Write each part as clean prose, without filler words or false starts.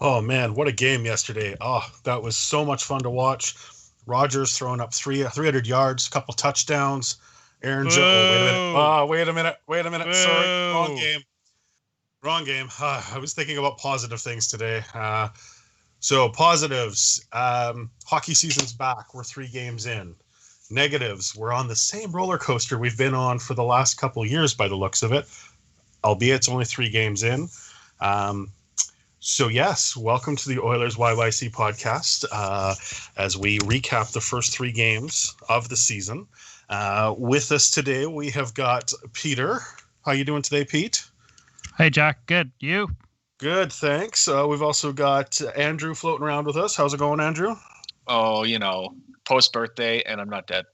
Oh man, what a game yesterday. Oh, that was so much fun to watch. Rogers throwing up 300 yards, a couple touchdowns. Aaron Jones. Oh, wait a minute. Boo! Oh, wait a minute. Wait a minute. Sorry. Wrong Boo! game. Wrong game. I was thinking about positive things today. So positives. Hockey season's back. We're 3 games in. Negatives. We're on the same roller coaster we've been on for the last couple of years by the looks of it, albeit it's only 3 games in. So yes, welcome to the Oilers YYC podcast as we recap the first 3 games of the season. With us today, we have got Peter. How you doing today, Pete? Hey, Jack. Good. You? Good, thanks. We've also got Andrew floating around with us. How's it going, Andrew? Oh, post-birthday, and I'm not dead.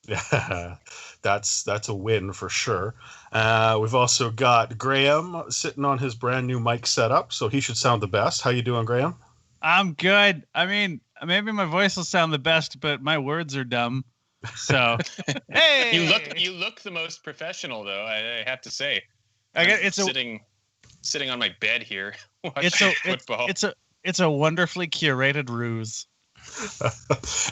Yeah, that's a win for sure. We've also got Graham sitting on his brand new mic setup, so he should sound the best. How you doing, Graham? I'm good. I mean, maybe my voice will sound the best, but my words are dumb. So, hey, you look the most professional, though. I have to say. It's sitting on my bed here watching football. It's a wonderfully curated ruse.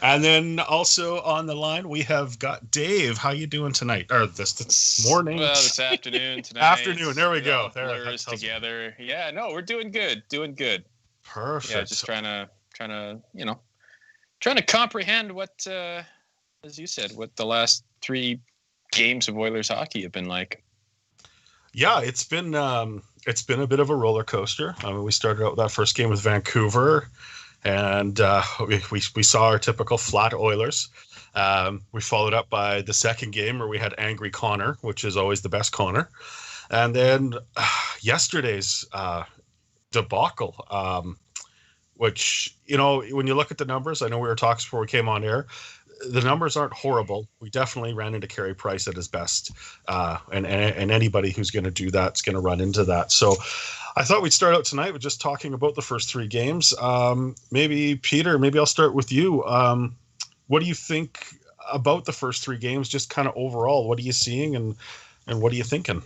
And then also on the line we have got Dave. How you doing tonight? Or this morning? Well, this afternoon, tonight. Afternoon. There we go. There, blurs together. Yeah, no, we're doing good. Perfect. Yeah, just trying to comprehend what, as you said, what the last 3 games of Oilers hockey have been like. Yeah, it's been a bit of a roller coaster. I mean, we started out with that first game with Vancouver. And we saw our typical flat Oilers. We followed up by the second game where we had Angry Connor, which is always the best Connor. And then yesterday's debacle, which, when you look at the numbers, I know we were talking before we came on air, the numbers aren't horrible. We definitely ran into Carey Price at his best. And anybody who's going to do that is going to run into that. So I thought we'd start out tonight with just talking about the first 3 games. Maybe, Peter, I'll start with you. What do you think about the first 3 games, just kind of overall? What are you seeing and what are you thinking?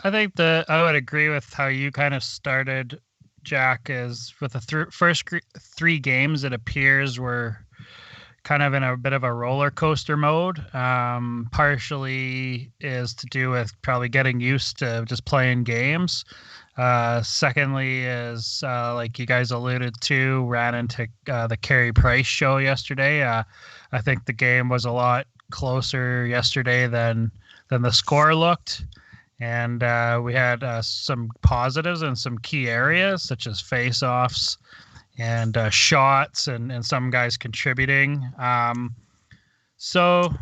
I think I would agree with how you kind of started, Jack, is with the first 3 games, it appears we're kind of in a bit of a roller coaster mode. Partially is to do with probably getting used to just playing games. Secondly is, like you guys alluded to, ran into the Carey Price show yesterday. I think the game was a lot closer yesterday than the score looked. And we had some positives in some key areas, such as face-offs and shots and some guys contributing. So,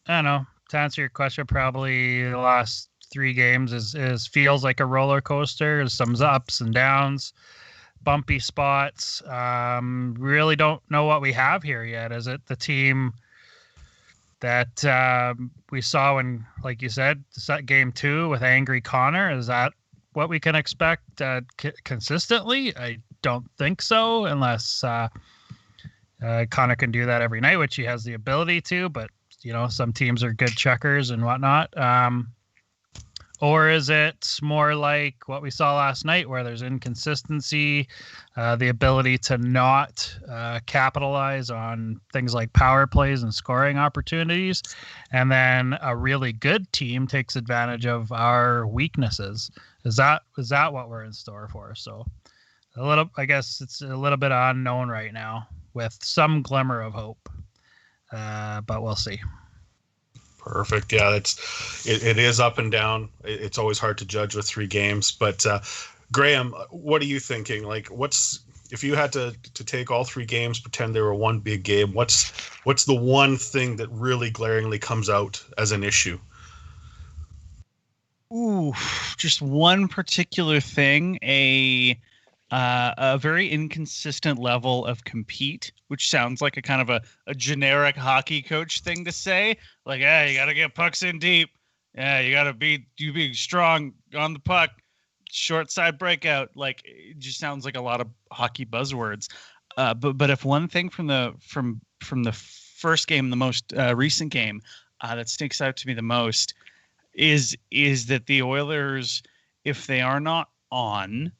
I don't know. To answer your question, probably the last 3 games is feels like a roller coaster. There's some ups and downs, bumpy spots. Really don't know what we have here yet. Is it the team that we saw when, like you said, game 2 with Angry Connor? Is that what we can expect consistently? I don't think so, unless Connor can do that every night, which he has the ability to, but some teams are good checkers and whatnot. Or is it more like what we saw last night, where there's inconsistency, the ability to not capitalize on things like power plays and scoring opportunities, and then a really good team takes advantage of our weaknesses? Is that what we're in store for? So I guess it's a little bit unknown right now, with some glimmer of hope, but we'll see. Perfect. Yeah, it is up and down. It's always hard to judge with 3 games. But Graham, what are you thinking? Like, if you had to take all 3 games, pretend they were one big game, what's the one thing that really glaringly comes out as an issue? Ooh, just one particular thing, a very inconsistent level of compete, which sounds like a kind of a generic hockey coach thing to say. Like, you got to get pucks in deep. Yeah, you got to be strong on the puck. Short side breakout. Like, it just sounds like a lot of hockey buzzwords. But if one thing from the first game, the most recent game, that sticks out to me the most is that the Oilers, if they are not on,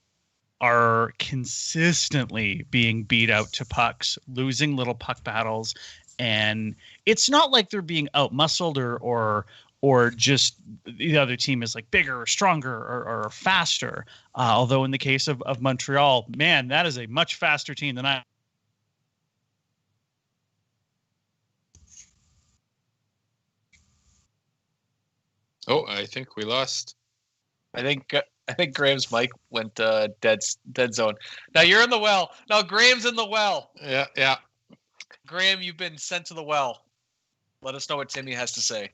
are consistently being beat out to pucks, losing little puck battles, and it's not like they're being outmuscled or just the other team is like bigger or stronger or faster. Although in the case of Montreal, man, that is a much faster team than I. Oh, I think we lost. I think Graham's mic went dead zone. Now you're in the well. Now Graham's in the well. Yeah. Graham, you've been sent to the well. Let us know what Timmy has to say.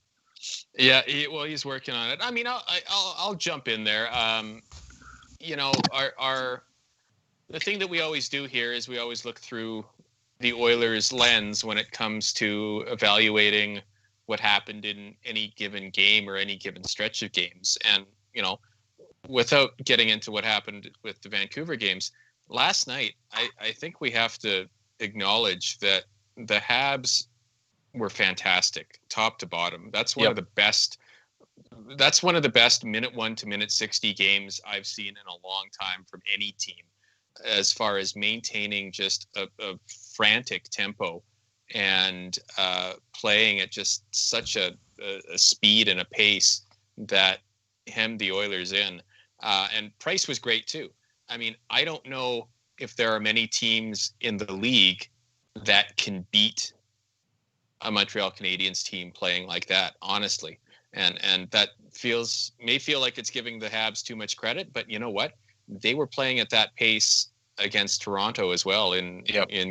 Yeah, he's working on it. I mean, I'll jump in there. You know, the thing that we always do here is we always look through the Oilers' lens when it comes to evaluating what happened in any given game or any given stretch of games. And, you know, without getting into what happened with the Vancouver games, last night, I think we have to acknowledge that the Habs were fantastic, top to bottom. That's one of the best. That's one of the best minute 1 to minute 60 games I've seen in a long time from any team, as far as maintaining just a frantic tempo and playing at just such a speed and a pace that hemmed the Oilers in. And Price was great too. I mean, I don't know if there are many teams in the league that can beat a Montreal Canadiens team playing like that, honestly. And that may feel like it's giving the Habs too much credit, but you know what? They were playing at that pace against Toronto as well in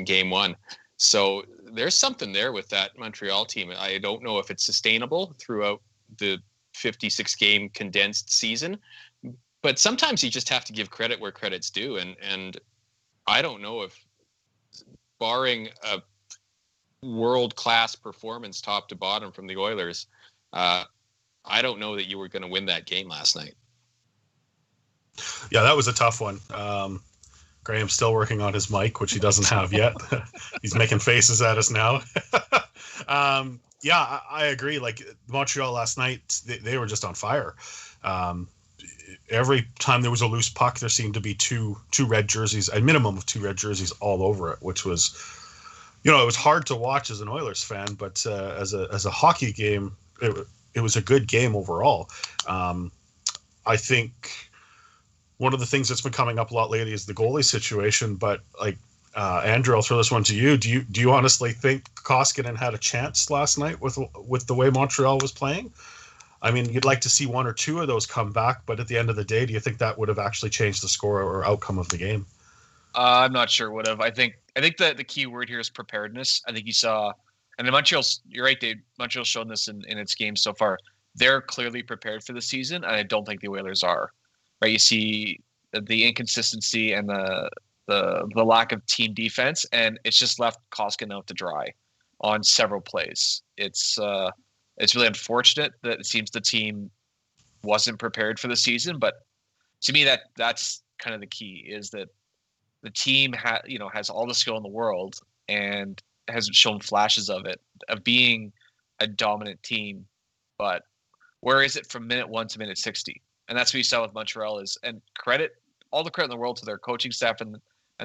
game one. So there's something there with that Montreal team. I don't know if it's sustainable throughout the 56 game condensed season, but sometimes you just have to give credit where credit's due. And I don't know if, barring a world-class performance top to bottom from the Oilers, I don't know that you were going to win that game last night. Yeah, that was a tough one. Graham's still working on his mic, which he doesn't have yet. He's making faces at us now. Yeah, I agree. Like Montreal last night, they were just on fire. Every time there was a loose puck, there seemed to be two red jerseys, a minimum of 2 red jerseys all over it, which was, you know, it was hard to watch as an Oilers fan, but as a hockey game, it was a good game overall. I think one of the things that's been coming up a lot lately is the goalie situation, but like Andrew, I'll throw this one to you. Do you honestly think Koskinen had a chance last night with the way Montreal was playing? I mean, you'd like to see 1 or 2 of those come back, but at the end of the day, do you think that would have actually changed the score or outcome of the game? I'm not sure it would have. I think that the key word here is preparedness. I think you saw, and the Montreal's, you're right, Dave. Montreal's shown this in its games so far. They're clearly prepared for the season, and I don't think the Oilers are. Right? You see the inconsistency and the lack of team defense, and it's just left Koskinen out to dry on several plays. It's really unfortunate that it seems the team wasn't prepared for the season, but to me that's kind of the key, is that the team has all the skill in the world and has shown flashes of it, of being a dominant team, but where is it from minute 1 to minute 60? And that's what you saw with Montreal and all the credit in the world to their coaching staff and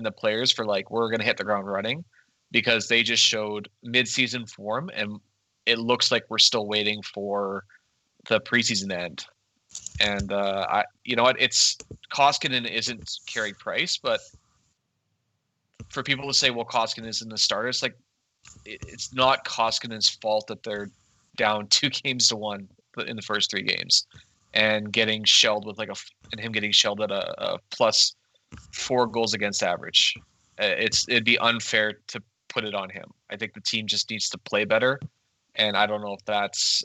the players for like, we're going to hit the ground running, because they just showed mid-season form, and it looks like we're still waiting for the preseason end. And you know what? It's Koskinen isn't Carey Price, but for people to say, well, Koskinen isn't the starter, it's like, it's not Koskinen's fault that they're down 2-1 in the first 3 games and getting shelled with and him getting shelled at a plus 4 goals against average. It'd be unfair to put it on him. I think the team just needs to play better. And I don't know if that's,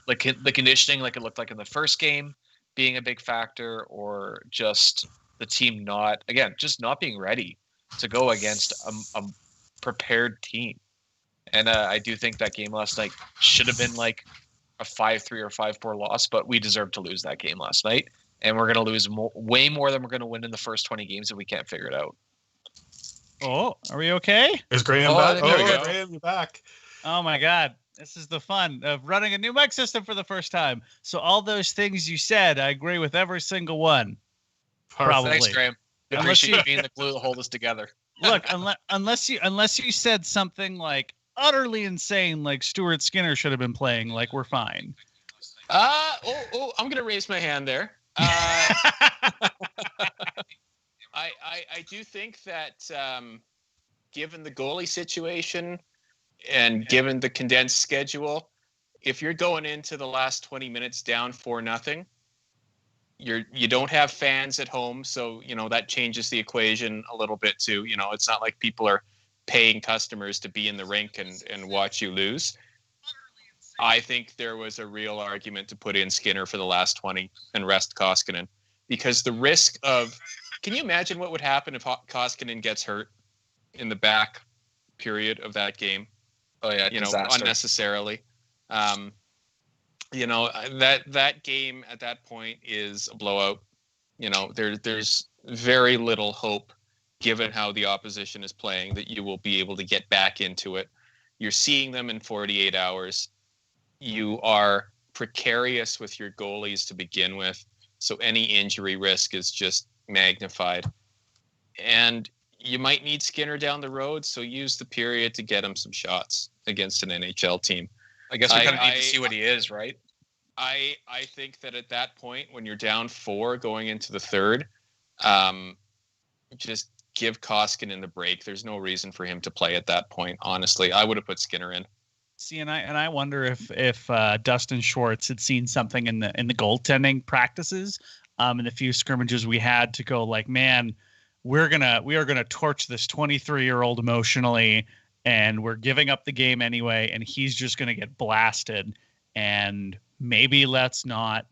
like the conditioning, like it looked like in the first game, being a big factor, or just the team not being ready to go against a prepared team. And I do think that game last night should have been like a 5-3 or 5-4 loss, but we deserved to lose that game last night. And we're going to lose way more than we're going to win in the first 20 games if we can't figure it out. Oh, are we okay? Is Graham back? There we go. Graham, you're back. Oh my God. This is the fun of running a new mic system for the first time. So all those things you said, I agree with every single one. Probably. Thanks, Graham. I Unless appreciate you- you being the glue that hold us together. Look, unless you said something like utterly insane, like Stuart Skinner should have been playing, like we're fine. I'm gonna raise my hand there. I do think that given the goalie situation and given the condensed schedule, if you're going into the last 20 minutes down 4-0, you don't have fans at home, so that changes the equation a little bit too. It's not like people are paying customers to be in the rink and watch you lose. I think there was a real argument to put in Skinner for the last 20 and rest Koskinen, because the risk of, can you imagine what would happen if Koskinen gets hurt in the back period of that game? Oh yeah, disaster. Unnecessarily. That game at that point is a blowout. There's very little hope, given how the opposition is playing, that you will be able to get back into it. You're seeing them in 48 hours. You are precarious with your goalies to begin with, so any injury risk is just magnified. And you might need Skinner down the road, so use the period to get him some shots against an NHL team. I guess we kind of need to see what he is, right? I think that at that point, when you're down 4 going into the third, just give Koskinen the break. There's no reason for him to play at that point. Honestly, I would have put Skinner in. See, and I wonder if Dustin Schwartz had seen something in the goaltending practices, in the few scrimmages we had, to go like, man, we are gonna torch this 23-year-old emotionally, and we're giving up the game anyway, and he's just gonna get blasted, and maybe let's not,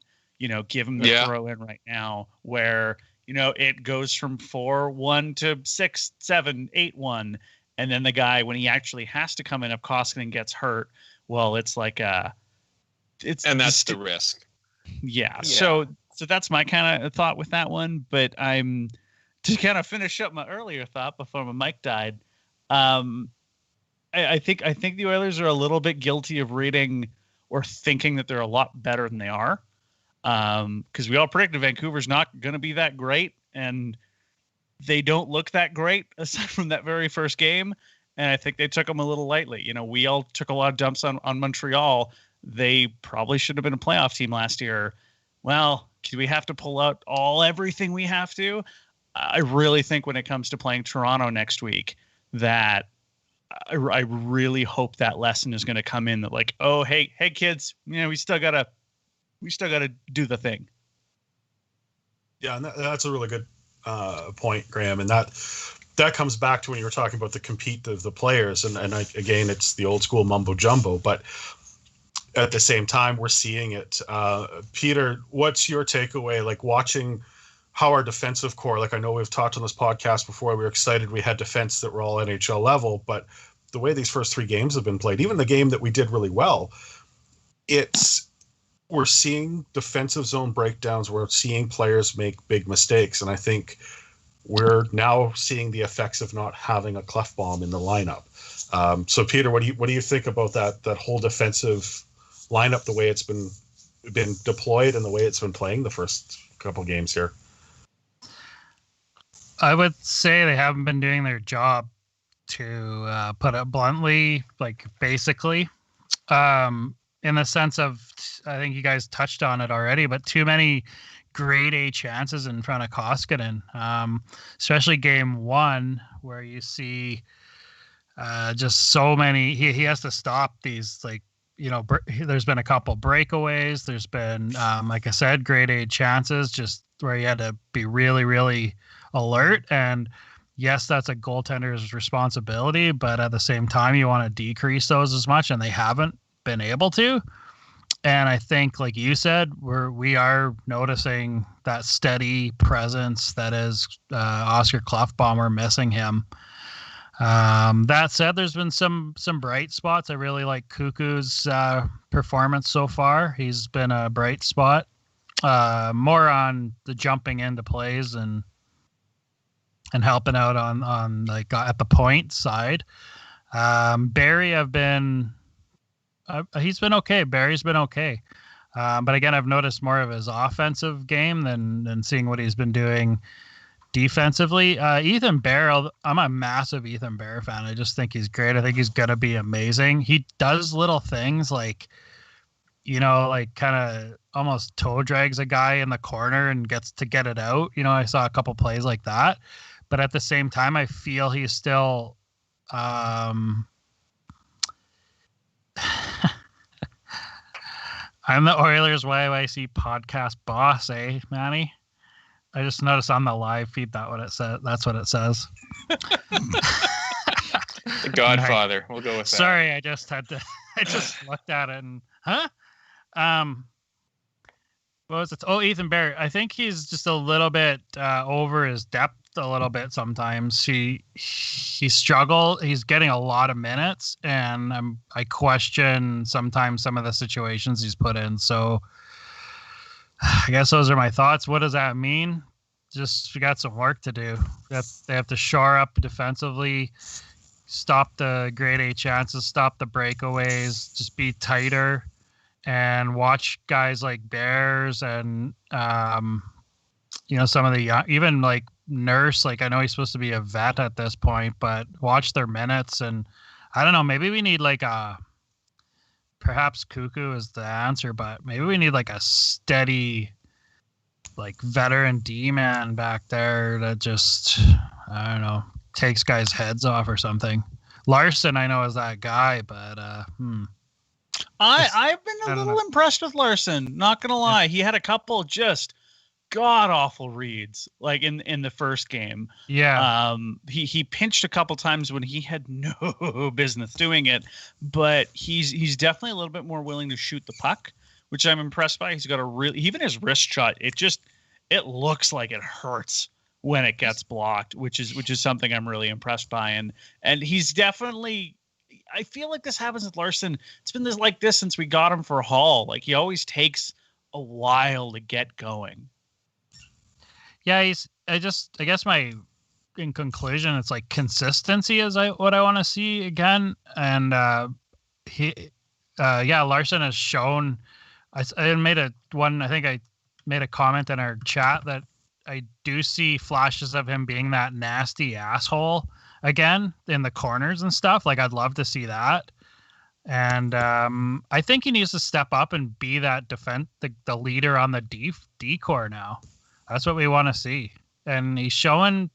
give him the throw in right now, where it goes from 4-1 to 6-7, 8-1. And then the guy, when he actually has to come in, if Koskinen gets hurt, well, it's like that's the risk. Yeah. So that's my kind of thought with that one. But I'm to kind of finish up my earlier thought before my mic died. I think the Oilers are a little bit guilty of reading or thinking that they're a lot better than they are. Because we all predicted Vancouver's not going to be that great, and they don't look that great aside from that very first game. And I think they took them a little lightly. We all took a lot of dumps on Montreal. They probably should have been a playoff team last year. Well, do we have to pull out everything we have to? I really think when it comes to playing Toronto next week, that I really hope that lesson is going to come in, that like, oh, hey kids, we still gotta do the thing. Yeah, and that's a really good point, Graham, and that comes back to when you were talking about the compete of the players, and again, it's the old school mumbo jumbo, but at the same time, we're seeing it. Peter, what's your takeaway? Like, watching how our defensive core, like I know we've talked on this podcast before, we were excited we had defense that were all NHL level, but the way these first 3 games have been played, even the game that we did really well, we're seeing defensive zone breakdowns. We're seeing players make big mistakes. And I think we're now seeing the effects of not having a Clefbaum in the lineup. So Peter, what do you think about that whole defensive lineup, the way it's been deployed and the way it's been playing the first couple games here? I would say they haven't been doing their job, to put it bluntly, like basically. In the sense of, I think you guys touched on it already, but too many grade A chances in front of Koskinen, especially game 1, where you see just so many. He has to stop these, like, there's been a couple breakaways. There's been, like I said, grade A chances, just where you had to be really, really alert. And yes, that's a goaltender's responsibility, but at the same time, you want to decrease those as much, and they haven't been able to. And I think, like you said, we are noticing that steady presence that is Oscar Clefbaum. We're missing him. That said, there's been some bright spots. I really like Koekkoek's performance so far. He's been a bright spot, more on the jumping into plays and helping out on like at the point side. Barrie, he's been okay. Barrie's been okay. But again, I've noticed more of his offensive game than seeing what he's been doing defensively. Ethan Bear, I'm a massive Ethan Bear fan. I just think he's great. I think he's going to be amazing. He does little things like, like kind of almost toe drags a guy in the corner and gets to get it out. I saw a couple plays like that. But at the same time, I feel he's still I'm the Oilers YYC podcast boss, Manny? I just noticed on the live feed that's what it says. The Godfather. We'll go with that. Sorry, I just looked at it and what was it? Oh, Ethan Bear. I think he's just a little bit over his depth a little bit sometimes. He struggled. He's getting a lot of minutes, and I question sometimes some of the situations he's put in. So I guess those are my thoughts. What does that mean? Just we got some work to do. They have to shore up defensively, stop the grade A chances, stop the breakaways, just be tighter, and watch guys like Bears and some of the even like Nurse. Like I know he's supposed to be a vet at this point, but watch their minutes. And I don't know, maybe we need like perhaps Koekkoek is the answer, but maybe we need like a steady like veteran D-man back there that just, I don't know, takes guys' heads off or something. Larson, I know, is that guy, but I've been a little impressed with Larson. Not gonna lie, he had a couple just god awful reads like in the first game. Yeah. He pinched a couple times when he had no business doing it, but he's definitely a little bit more willing to shoot the puck, which I'm impressed by. He's got a really, even his wrist shot, it looks like it hurts when it gets blocked, which is something I'm really impressed by. And he's definitely, I feel like this happens with Larson. It's been like this since we got him for Hall. Like he always takes a while to get going. Yeah, I guess in conclusion, it's like consistency is what I want to see again. And Larson has shown. I made I think I made a comment in our chat that I do see flashes of him being that nasty asshole again in the corners and stuff. Like I'd love to see that. And I think he needs to step up and be that the leader on the D core now. That's what we want to see. And he's showing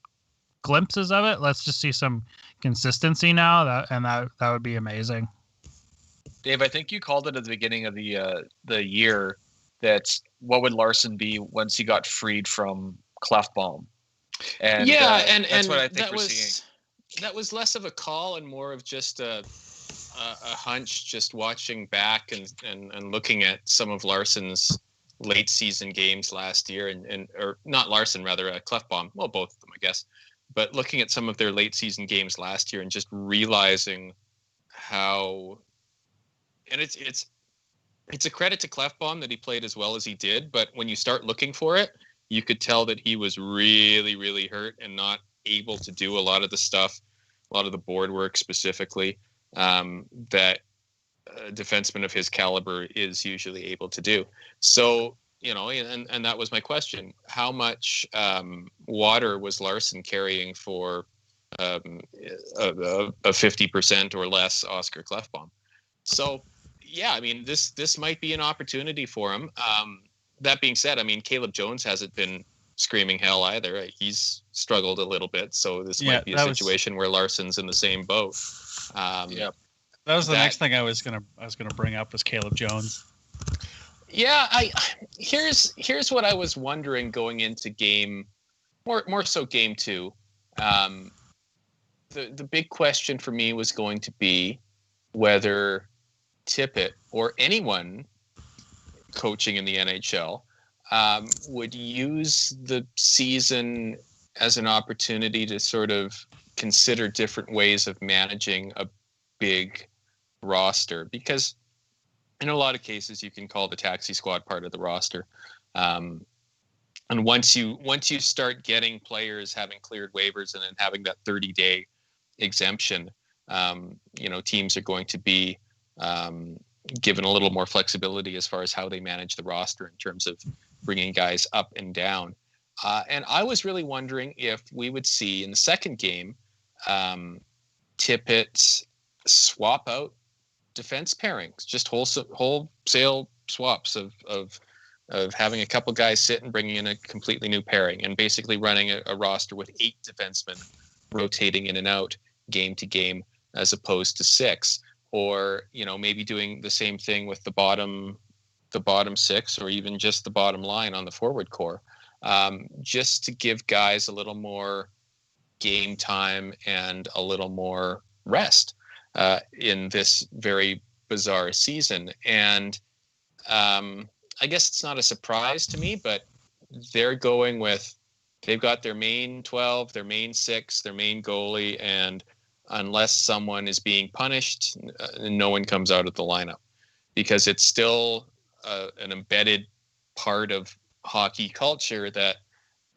glimpses of it. Let's just see some consistency now. That would be amazing. Dave, I think you called it at the beginning of the year that what would Larson be once he got freed from Clefbaum? And that's what I think we're seeing. That was less of a call and more of just a hunch, just watching back and looking at some of Larson's late season games last year or not Larson, rather Clefbaum. Well, both of them, I guess. But looking at some of their late season games last year and just realizing how, and it's a credit to Clefbaum that he played as well as he did. But when you start looking for it, you could tell that he was really, really hurt and not able to do a lot of the stuff, a lot of the board work specifically, that a defenseman of his caliber is usually able to do. So, and that was my question. How much water was Larson carrying for a 50% or less Oscar Clefbaum? So, yeah, I mean, this might be an opportunity for him. That being said, I mean, Caleb Jones hasn't been screaming hell either. He's struggled a little bit. So this might be a situation where Larson's in the same boat. That was the next thing I was gonna bring up was Caleb Jones. Yeah, here's what I was wondering going into more so game 2. The big question for me was going to be whether Tippett or anyone coaching in the NHL would use the season as an opportunity to sort of consider different ways of managing a big roster, because in a lot of cases you can call the taxi squad part of the roster, and once you start getting players having cleared waivers and then having that 30-day exemption, teams are going to be given a little more flexibility as far as how they manage the roster in terms of bringing guys up and down. And I was really wondering if we would see in the second game Tippett swap out defense pairings, just wholesale swaps of having a couple guys sit and bringing in a completely new pairing, and basically running a roster with 8 defensemen rotating in and out game to game as opposed to 6, or maybe doing the same thing with the bottom 6, or even just the bottom line on the forward core, just to give guys a little more game time and a little more rest in this very bizarre season. And I guess it's not a surprise to me, but they've got their main 12, their main 6, their main goalie, and unless someone is being punished, no one comes out of the lineup, because it's still an embedded part of hockey culture that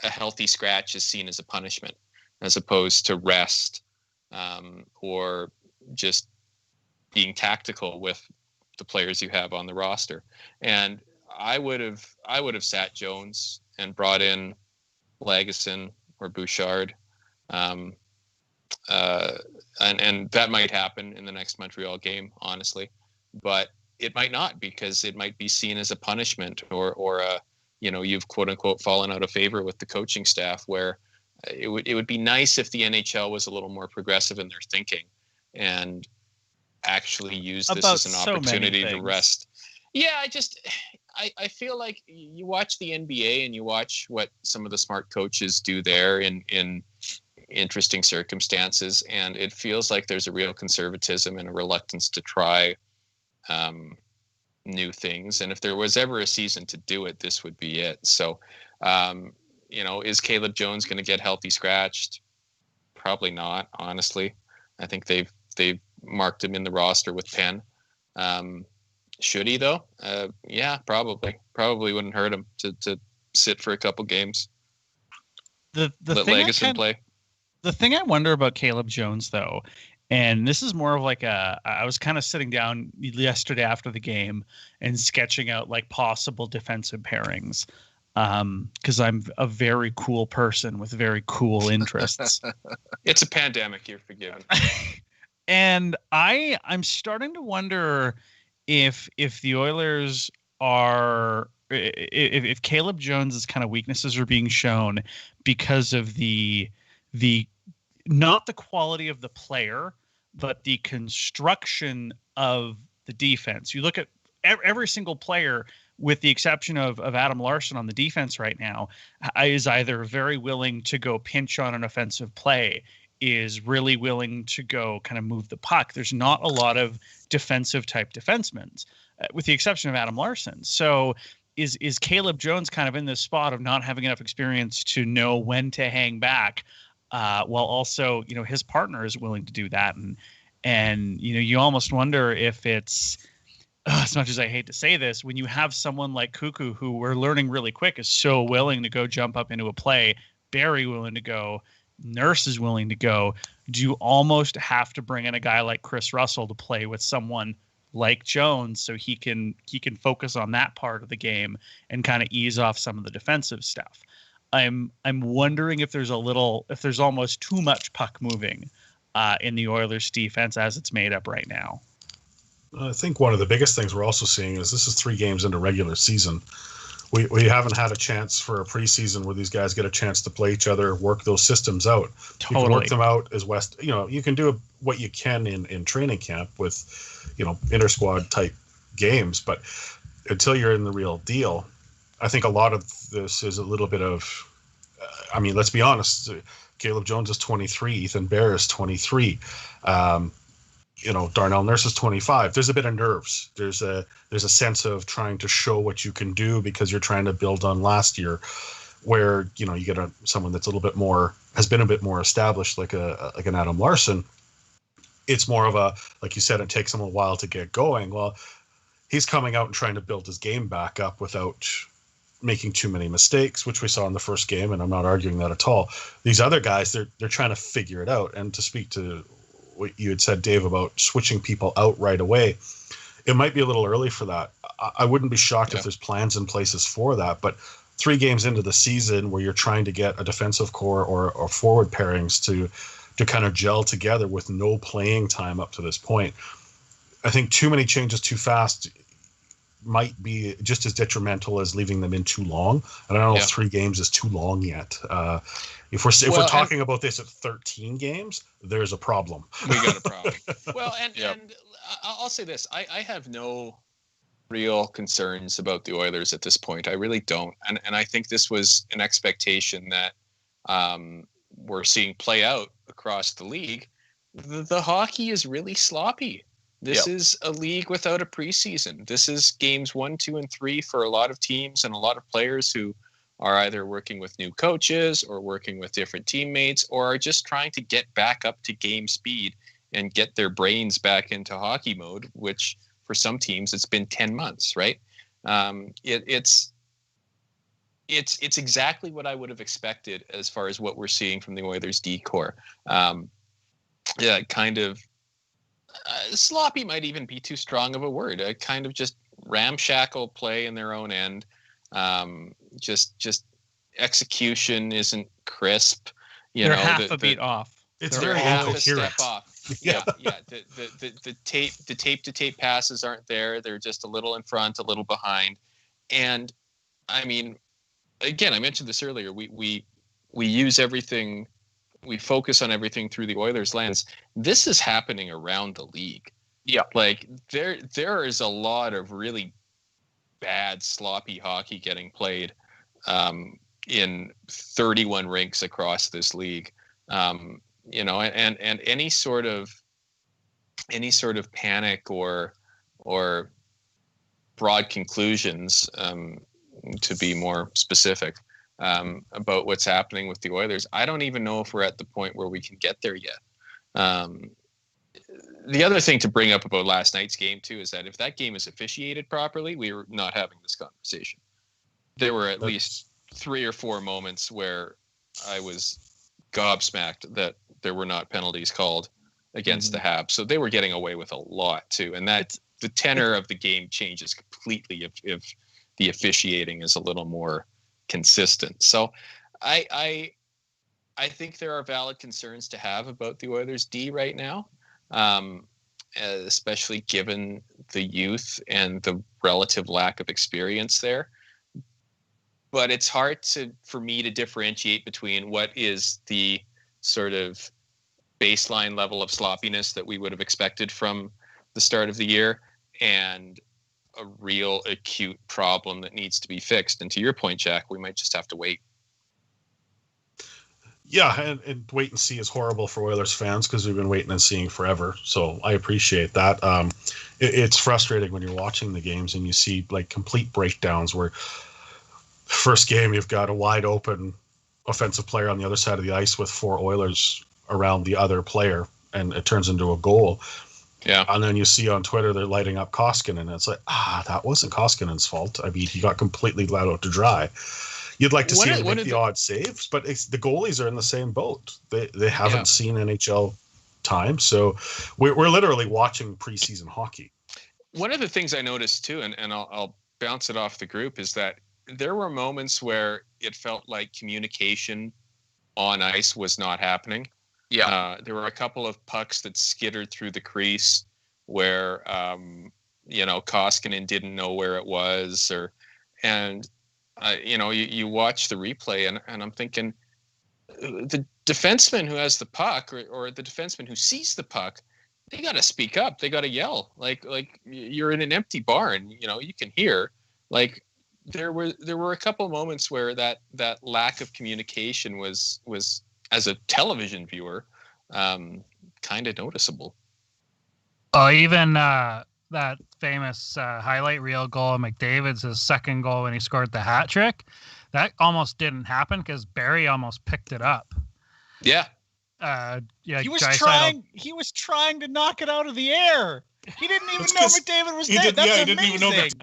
a healthy scratch is seen as a punishment as opposed to rest, or just being tactical with the players you have on the roster. And I would have sat Jones and brought in Lagesson or Bouchard. And that might happen in the next Montreal game, honestly, but it might not, because it might be seen as a punishment, or you've quote unquote fallen out of favor with the coaching staff, where it would be nice if the NHL was a little more progressive in their thinking and actually use this as an opportunity to rest. Yeah, I feel like you watch the NBA and you watch what some of the smart coaches do there in interesting circumstances, and it feels like there's a real conservatism and a reluctance to try new things. And if there was ever a season to do it, this would be it. So, is Caleb Jones going to get healthy scratched? Probably not, honestly. I think they've marked him in the roster with pen. Should he though? Yeah, probably. Probably wouldn't hurt him to sit for a couple games. Let Lagesson play. The thing I wonder about Caleb Jones, though, and this is more of like I was kind of sitting down yesterday after the game and sketching out like possible defensive pairings, because I'm a very cool person with very cool interests. It's a pandemic, you're forgiven. And I'm starting to wonder if the Oilers are, if Caleb Jones's kind of weaknesses are being shown because of the not the quality of the player, but the construction of the defense. You look at every single player, with the exception of Adam Larsson on the defense right now, is either very willing to go pinch on an offensive play, is really willing to go kind of move the puck. There's not a lot of defensive type defensemen, with the exception of Adam Larsson. So is Caleb Jones kind of in this spot of not having enough experience to know when to hang back, while also, his partner is willing to do that. And you almost wonder if it's, as much as I hate to say this, when you have someone like Koekkoek, who we're learning really quick is so willing to go jump up into a play, Barrie willing to go, Nurse is willing to go, do you almost have to bring in a guy like Chris Russell to play with someone like Jones so he can focus on that part of the game and kind of ease off some of the defensive stuff? I'm wondering if there's almost too much puck moving in the Oilers defense as it's made up right now. I think one of the biggest things we're also seeing is this is 3 games into regular season. We haven't had a chance for a preseason where these guys get a chance to play each other, work those systems out. Totally. You can work them out as West. You can do what you can in training camp with, inter-squad type games. But until you're in the real deal, I think a lot of this is a little bit of, let's be honest. Caleb Jones is 23. Ethan Bear is 23. Darnell Nurse is 25. There's a bit of nerves. There's a sense of trying to show what you can do because you're trying to build on last year, where you get someone that's has been a bit more established, like an Adam Larsson. It's more of a, like you said, it takes him a while to get going. Well, he's coming out and trying to build his game back up without making too many mistakes, which we saw in the first game, and I'm not arguing that at all. These other guys, they're trying to figure it out. And to speak to what you had said, Dave, about switching people out right away, it might be a little early for that. I wouldn't be shocked if there's plans in places for that, but 3 games into the season where you're trying to get a defensive core or forward pairings to kind of gel together with no playing time up to this point, I think too many changes too fast might be just as detrimental as leaving them in too long. And I don't know if 3 games is too long yet. If we're talking about this at 13 games, there's a problem. We got a problem. Well, and I'll say this: I have no real concerns about the Oilers at this point. I really don't, and I think this was an expectation that we're seeing play out across the league. The hockey is really sloppy. This is a league without a preseason. This is games 1, 2, and 3 for a lot of teams and a lot of players who are either working with new coaches or working with different teammates or are just trying to get back up to game speed and get their brains back into hockey mode, which for some teams it's been 10 months, right? It's exactly what I would have expected as far as what we're seeing from the Oilers D core. Kind of sloppy might even be too strong of a word. Kind of just ramshackle play in their own end. Just exexecution isn't crisp. They're half a beat off. It's They're very half a incoherent. step off. Yeah. The tape to tape passes aren't there. They're just a little in front, a little behind. And I mean, again, I mentioned this earlier. We use everything. We focus on everything through the Oilers lens. This is happening around the league. Yeah, like there is a lot of really bad, sloppy hockey getting played in 31 rinks across this league. And any sort of panic or broad conclusions, to be more specific, about what's happening with the Oilers, I don't even know if we're at the point where we can get there yet. The other thing to bring up about last night's game too is that if that game is officiated properly, we were not having this conversation. There were at least 3 or 4 moments where I was gobsmacked that there were not penalties called against the Habs. So they were getting away with a lot too, and that the tenor of the game changes completely if the officiating is a little more consistent. So I think there are valid concerns to have about the Oilers D right now, especially given the youth and the relative lack of experience there. But it's hard for me to differentiate between what is the sort of baseline level of sloppiness that we would have expected from the start of the year and a real acute problem that needs to be fixed. And to your point, Jack, we might just have to wait. Yeah, and wait and see is horrible for Oilers fans because we've been waiting and seeing forever. So I appreciate that. It's frustrating when you're watching the games and you see like complete breakdowns where first game you've got a wide open offensive player on the other side of the ice with 4 Oilers around the other player, and it turns into a goal. Yeah. And then you see on Twitter they're lighting up Koskinen, and it's like, that wasn't Koskinen's fault. I mean, he got completely let out to dry. You'd like to see him make the odd saves, but the goalies are in the same boat. They haven't seen NHL time, so we're literally watching preseason hockey. One of the things I noticed too, and I'll bounce it off the group, is that there were moments where it felt like communication on ice was not happening. Yeah, there were a couple of pucks that skittered through the crease where Koskinen didn't know where it was, you watch the replay and I'm thinking the defenseman who has the puck or the defenseman who sees the puck, they got to speak up. They got to yell like you're in an empty barn. You can hear. Like there were a couple of moments where that lack of communication was as a television viewer kind of noticeable. Oh, even that famous highlight reel goal of McDavid's, his second goal when he scored the hat trick, that almost didn't happen because Barrie almost picked it up. Yeah. He was trying to knock it out of the air. He didn't even know McDavid was there. That's amazing. Didn't even know that.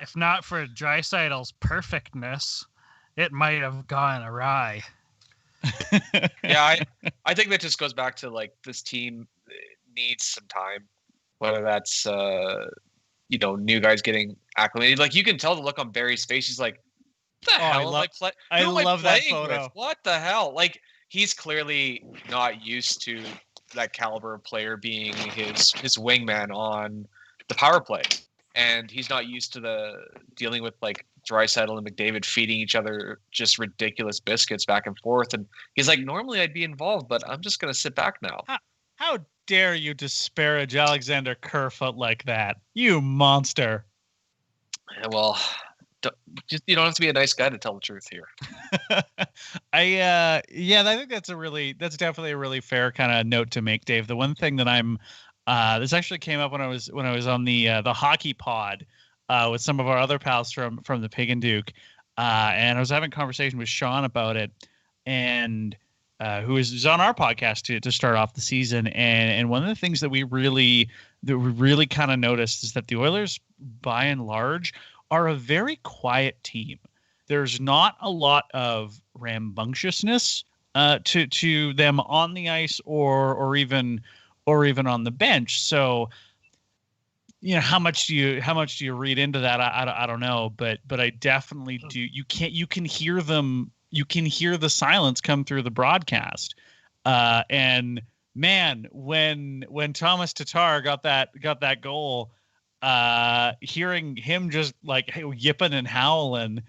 If not for Draisaitl's perfectness, it might have gone awry. Yeah, I think that just goes back to like this team needs some time whether that's new guys getting acclimated. Like you can tell the look on Barry's face. He's like, "What the hell am I love that playing photo. with? What the hell?" Like he's clearly not used to that caliber of player being his wingman on the power play, and he's not used to the dealing with like Draisaitl and McDavid feeding each other just ridiculous biscuits back and forth. And he's like, normally I'd be involved, but I'm just going to sit back now. How dare you disparage Alexander Kerfoot like that? You monster. Yeah, well, you don't have to be a nice guy to tell the truth here. I think that's definitely a really fair kind of note to make, Dave. The one thing that I'm this actually came up when I was on the hockey pod with some of our other pals from the Pig and Duke, and I was having a conversation with Sean about it, and who is on our podcast to start off the season. And one of the things that we really kind of noticed is that the Oilers, by and large, are a very quiet team. There's not a lot of rambunctiousness to them on the ice or even on the bench. So, how much do you read into that? I don't know, but I definitely do. You can hear them. You can hear the silence come through the broadcast. And man, when Thomas Tatar got that goal, hearing him just like yipping and howling,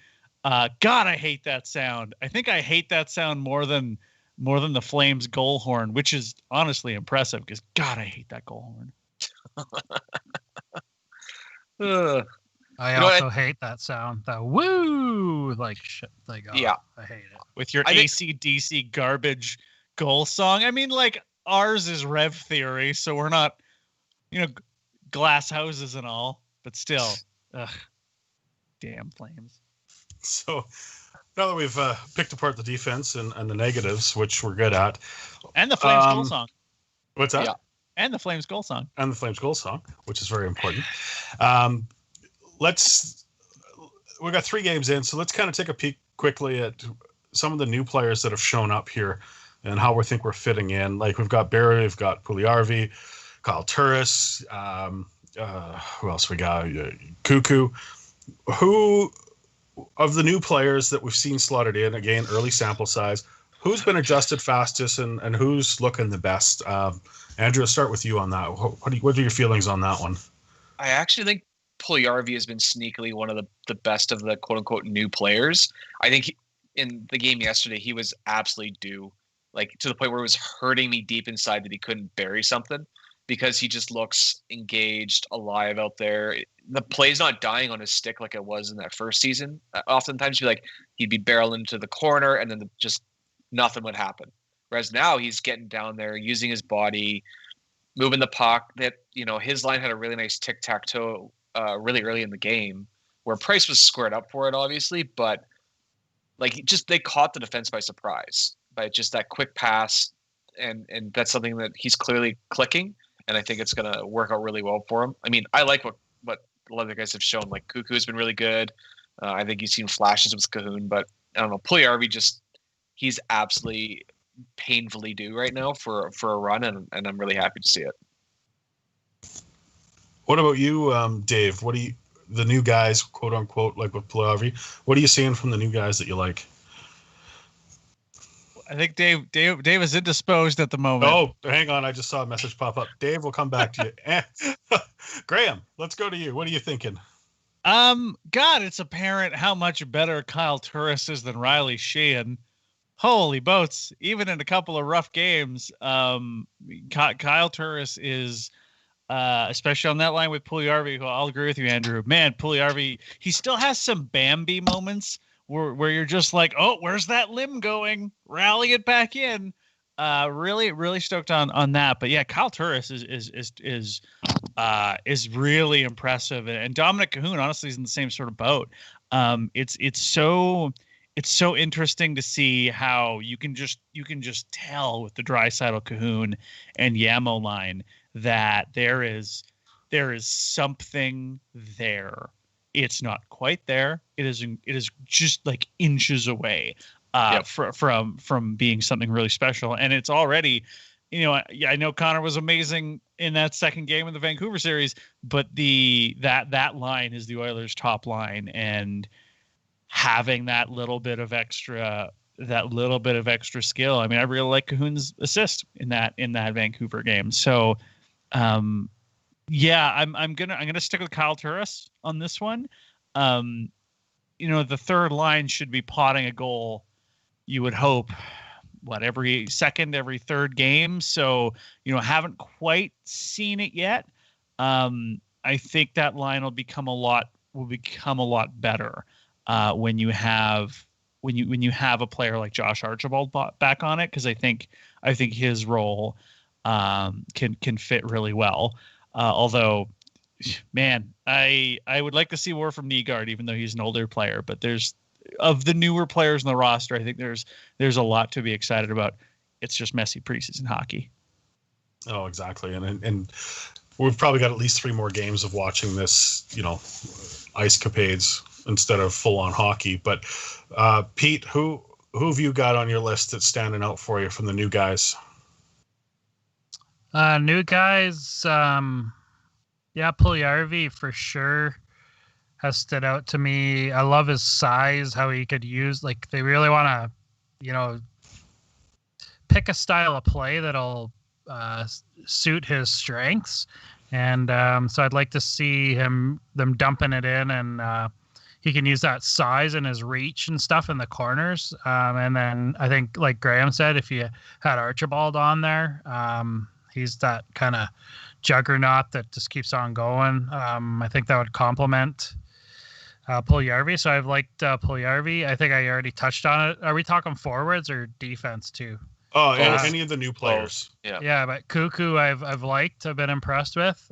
God, I hate that sound. I think I hate that sound more than the Flames goal horn, which is honestly impressive because God, I hate that goal horn. I also hate that sound. The woo, like shit. Like, yeah, I hate it. With your AC/DC garbage goal song. I mean, like ours is Rev Theory, so we're not, glass houses and all, but still, damn Flames. So now that we've picked apart the defense and the negatives, which we're good at, and the Flames goal song. What's that? Yeah. And the Flames goal song. And the Flames goal song, which is very important. We got 3 games in, so let's kind of take a peek quickly at some of the new players that have shown up here and how we think we're fitting in. Like we've got Barrie, we've got Puljujärvi, Kyle Turris, who else we got? Koekkoek. Who of the new players that we've seen slotted in, again, early sample size, who's been adjusted fastest and who's looking the best? Andrew, I'll start with you on that. What are your feelings on that one? I actually think Puljujärvi has been sneakily one of the best of the quote-unquote new players. I think in the game yesterday, he was absolutely due, like to the point where it was hurting me deep inside that he couldn't bury something because he just looks engaged, alive out there. The play's not dying on his stick like it was in that first season. Oftentimes he'd be barreling into the corner and then just nothing would happen. Whereas now he's getting down there, using his body, moving the puck. That his line had a really nice tic-tac-toe really early in the game, where Price was squared up for it, obviously, but like they caught the defense by surprise by just that quick pass, and that's something that he's clearly clicking, and I think it's going to work out really well for him. I mean, I like what a lot of the guys have shown. Like Koekkoek has been really good. I think you've seen flashes with Kahun, but I don't know. Puljujärvi he's absolutely painfully due right now for a run, and I'm really happy to see it. What about you, Dave? The new guys, quote unquote, like with Puljujärvi, what are you seeing from the new guys that you like? I think Dave is indisposed at the moment. Oh, hang on. I just saw a message pop up. Dave, we'll come back to you. Graham, let's go to you. What are you thinking? God, it's apparent how much better Kyle Turris is than Riley Sheehan. Holy boats. Even in a couple of rough games, Kyle Turris is, especially on that line with Puljujärvi, who I'll agree with you, Andrew. Man, Puljujärvi, he still has some Bambi moments where you're just like, oh, where's that limb going? Rally it back in. Really, really stoked on that. But yeah, Kyle Turris is really impressive, and Dominic Kahun honestly is in the same sort of boat. It's so interesting to see how you can just tell with the Draisaitl, Kahun, and Yamo line that there is something there. It's not quite there. It is just like inches away from being something really special, and it's already I know Connor was amazing in that second game of the Vancouver series, but that line is the Oilers' top line, and having that little bit of extra skill. I mean, I really like Kahun's assist in that Vancouver game. So, I'm gonna stick with Kyle Turris on this one. The third line should be potting a goal, you would hope, every second, every third game. So, haven't quite seen it yet. I think that line will become a lot better when you have a player like Josh Archibald back on it, because I think his role can fit really well. Although, man, I would like to see more from Nygaard, even though he's an older player. But of the newer players in the roster, I think there's a lot to be excited about. It's just messy preseason hockey. Oh, exactly. And we've probably got at least 3 more games of watching this, ice capades instead of full on hockey. But Pete, who have you got on your list that's standing out for you from the new guys? New guys, Puljujärvi for sure has stood out to me. I love his size, how he could use, they really want to, pick a style of play that'll suit his strengths. And so I'd like to see them dumping it in, and he can use that size and his reach and stuff in the corners. And then I think, like Graham said, if you had Archibald on there, he's that kind of juggernaut that just keeps on going. I think that would complement Puljujärvi. So I've liked Puljujärvi. I think I already touched on it. Are we talking forwards or defense too? Oh, any of the new players. Yeah, but Koekkoek I've liked. I've been impressed with.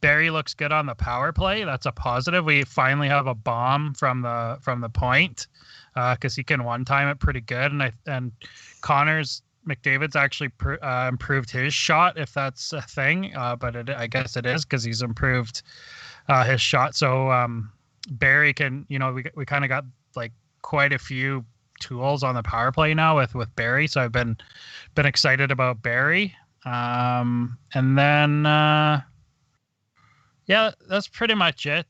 Barrie looks good on the power play. That's a positive. We finally have a bomb from the point, because he can one time it pretty good. And McDavid's actually improved his shot, if that's a thing. But I guess it is, because he's improved his shot. So Barrie can, we kind of got quite a few tools on the power play now with Barrie. So I've been excited about Barrie. And then that's pretty much it.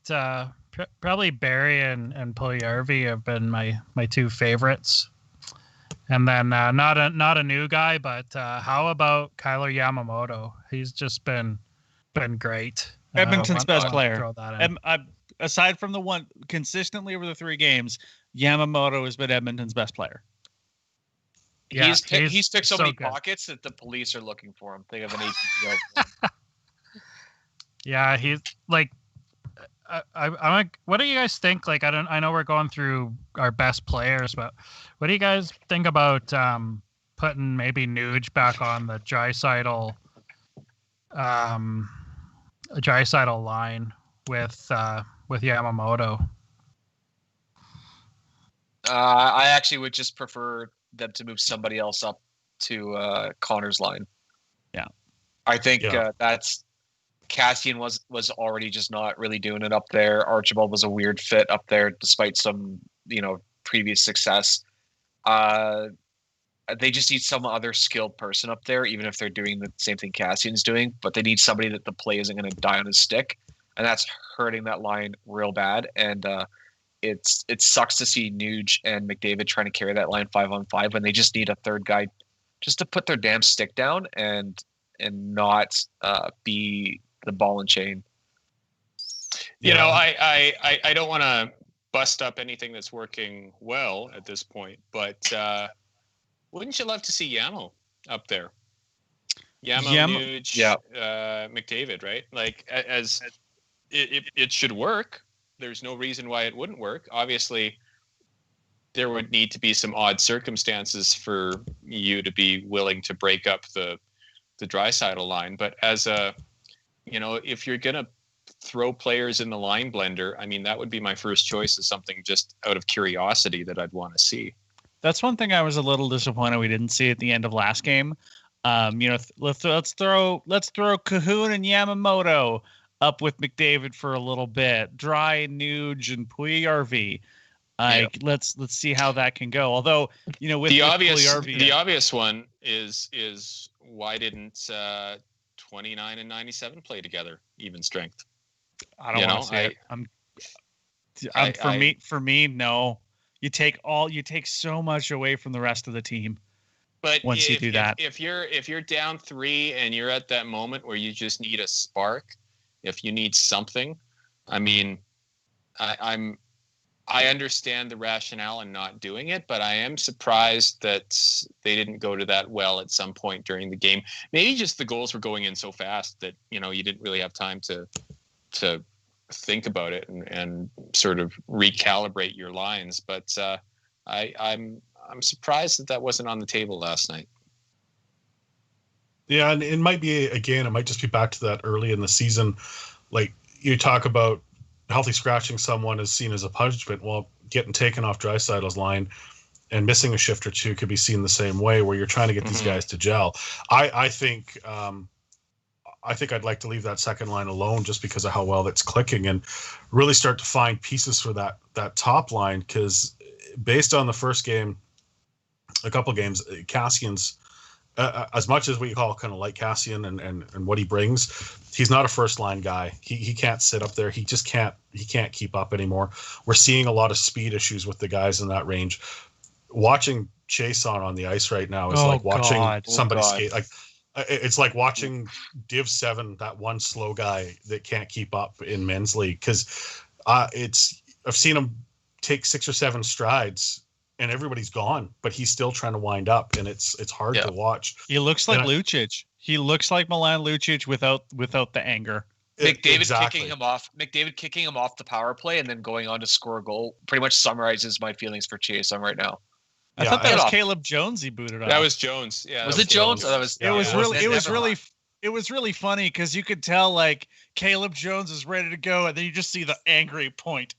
Probably Barrie and Puljujärvi have been my 2 favorites. And then not a new guy, but how about Kyler Yamamoto? He's just been great. Edmonton's best player. Aside from the one consistently over the 3 games, Yamamoto has been Edmonton's best player. Yeah, he's picked so many pockets that the police are looking for him. They have an APPO. Yeah, he's I'm what do you guys think? I know we're going through our best players, but what do you guys think about putting maybe Nuge back on the Draisaitl line with Yamamoto? I actually would just prefer them to move somebody else up to Connor's line. Yeah, I think that's Cassian was already just not really doing it up there. Archibald was a weird fit up there, despite some previous success. They just need some other skilled person up there, even if they're doing the same thing Cassian's doing. But they need somebody that the play isn't going to die on his stick, and that's hurting that line real bad. And it sucks to see Nuge and McDavid trying to carry that line 5-on-5 when they just need a third guy just to put their damn stick down and not be the ball and chain. I don't want to bust up anything that's working well at this point, but wouldn't you love to see Yamo up there? Nuge, McDavid, right? As it should work. There's no reason why it wouldn't work. Obviously, there would need to be some odd circumstances for you to be willing to break up the Draisaitl line. But as if you're going to throw players in the line blender, I mean, that would be my first choice, as something just out of curiosity that I'd want to see. That's one thing I was a little disappointed we didn't see at the end of last game. Let's throw Kahun and Yamamoto up with McDavid for a little bit. Dry, Nuge, and Puljujärvi. Let's see how that can go. Although with the obvious one is why didn't 29 and 97 play together, even strength? I don't want to say it. For me, no. You take so much away from the rest of the team. But once you do that, if you're down 3 and you're at that moment where you just need a spark, if you need something, I mean, I understand the rationale in not doing it, but I am surprised that they didn't go to that well at some point during the game. Maybe just the goals were going in so fast that, you know, you didn't really have time to think about it and sort of recalibrate your lines. But I'm surprised that wasn't on the table last night. Yeah, and it might be, again, it might just be back to that early in the season. Like you talk about healthy scratching someone is seen as a punishment. Well, getting taken off Draisaitl's line and missing a shift or two could be seen the same way, where you're trying to get these guys to gel. I think I'd like to leave that second line alone just because of how well that's clicking, and really start to find pieces for that top line, because based on the first game, a couple games, Kassian's as much as we all kind of like Kassian and what he brings, he's not a first line guy. He can't sit up there. He just can't keep up anymore. We're seeing a lot of speed issues with the guys in that range. Watching Chason on the ice right now is like watching somebody skate. Like it's like watching Div 7, that one slow guy that can't keep up in men's league, because I've seen him take 6 or 7 strides and everybody's gone, but he's still trying to wind up, and it's hard to watch. He looks like Lucic. He looks like Milan Lucic without the anger. McDavid kicking him off. McDavid kicking him off the power play and then going on to score a goal pretty much summarizes my feelings for Chason right now. I thought that was Caleb Jones he booted off. That was Jones. Yeah. Was it Jones? It was really funny because you could tell like Caleb Jones is ready to go, and then you just see the angry point.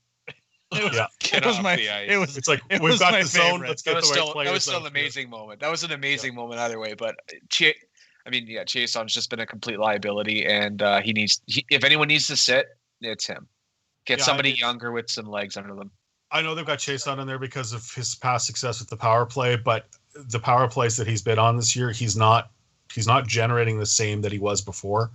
It's like we've got the zone. Let's get the right players. That was still an amazing moment. That was an amazing moment either way. But Chason's just been a complete liability, and if anyone needs to sit, it's him. Get somebody younger with some legs under them. I know they've got Chason in there because of his past success with the power play, but the power plays that he's been on this year, he's not generating the same that he was before.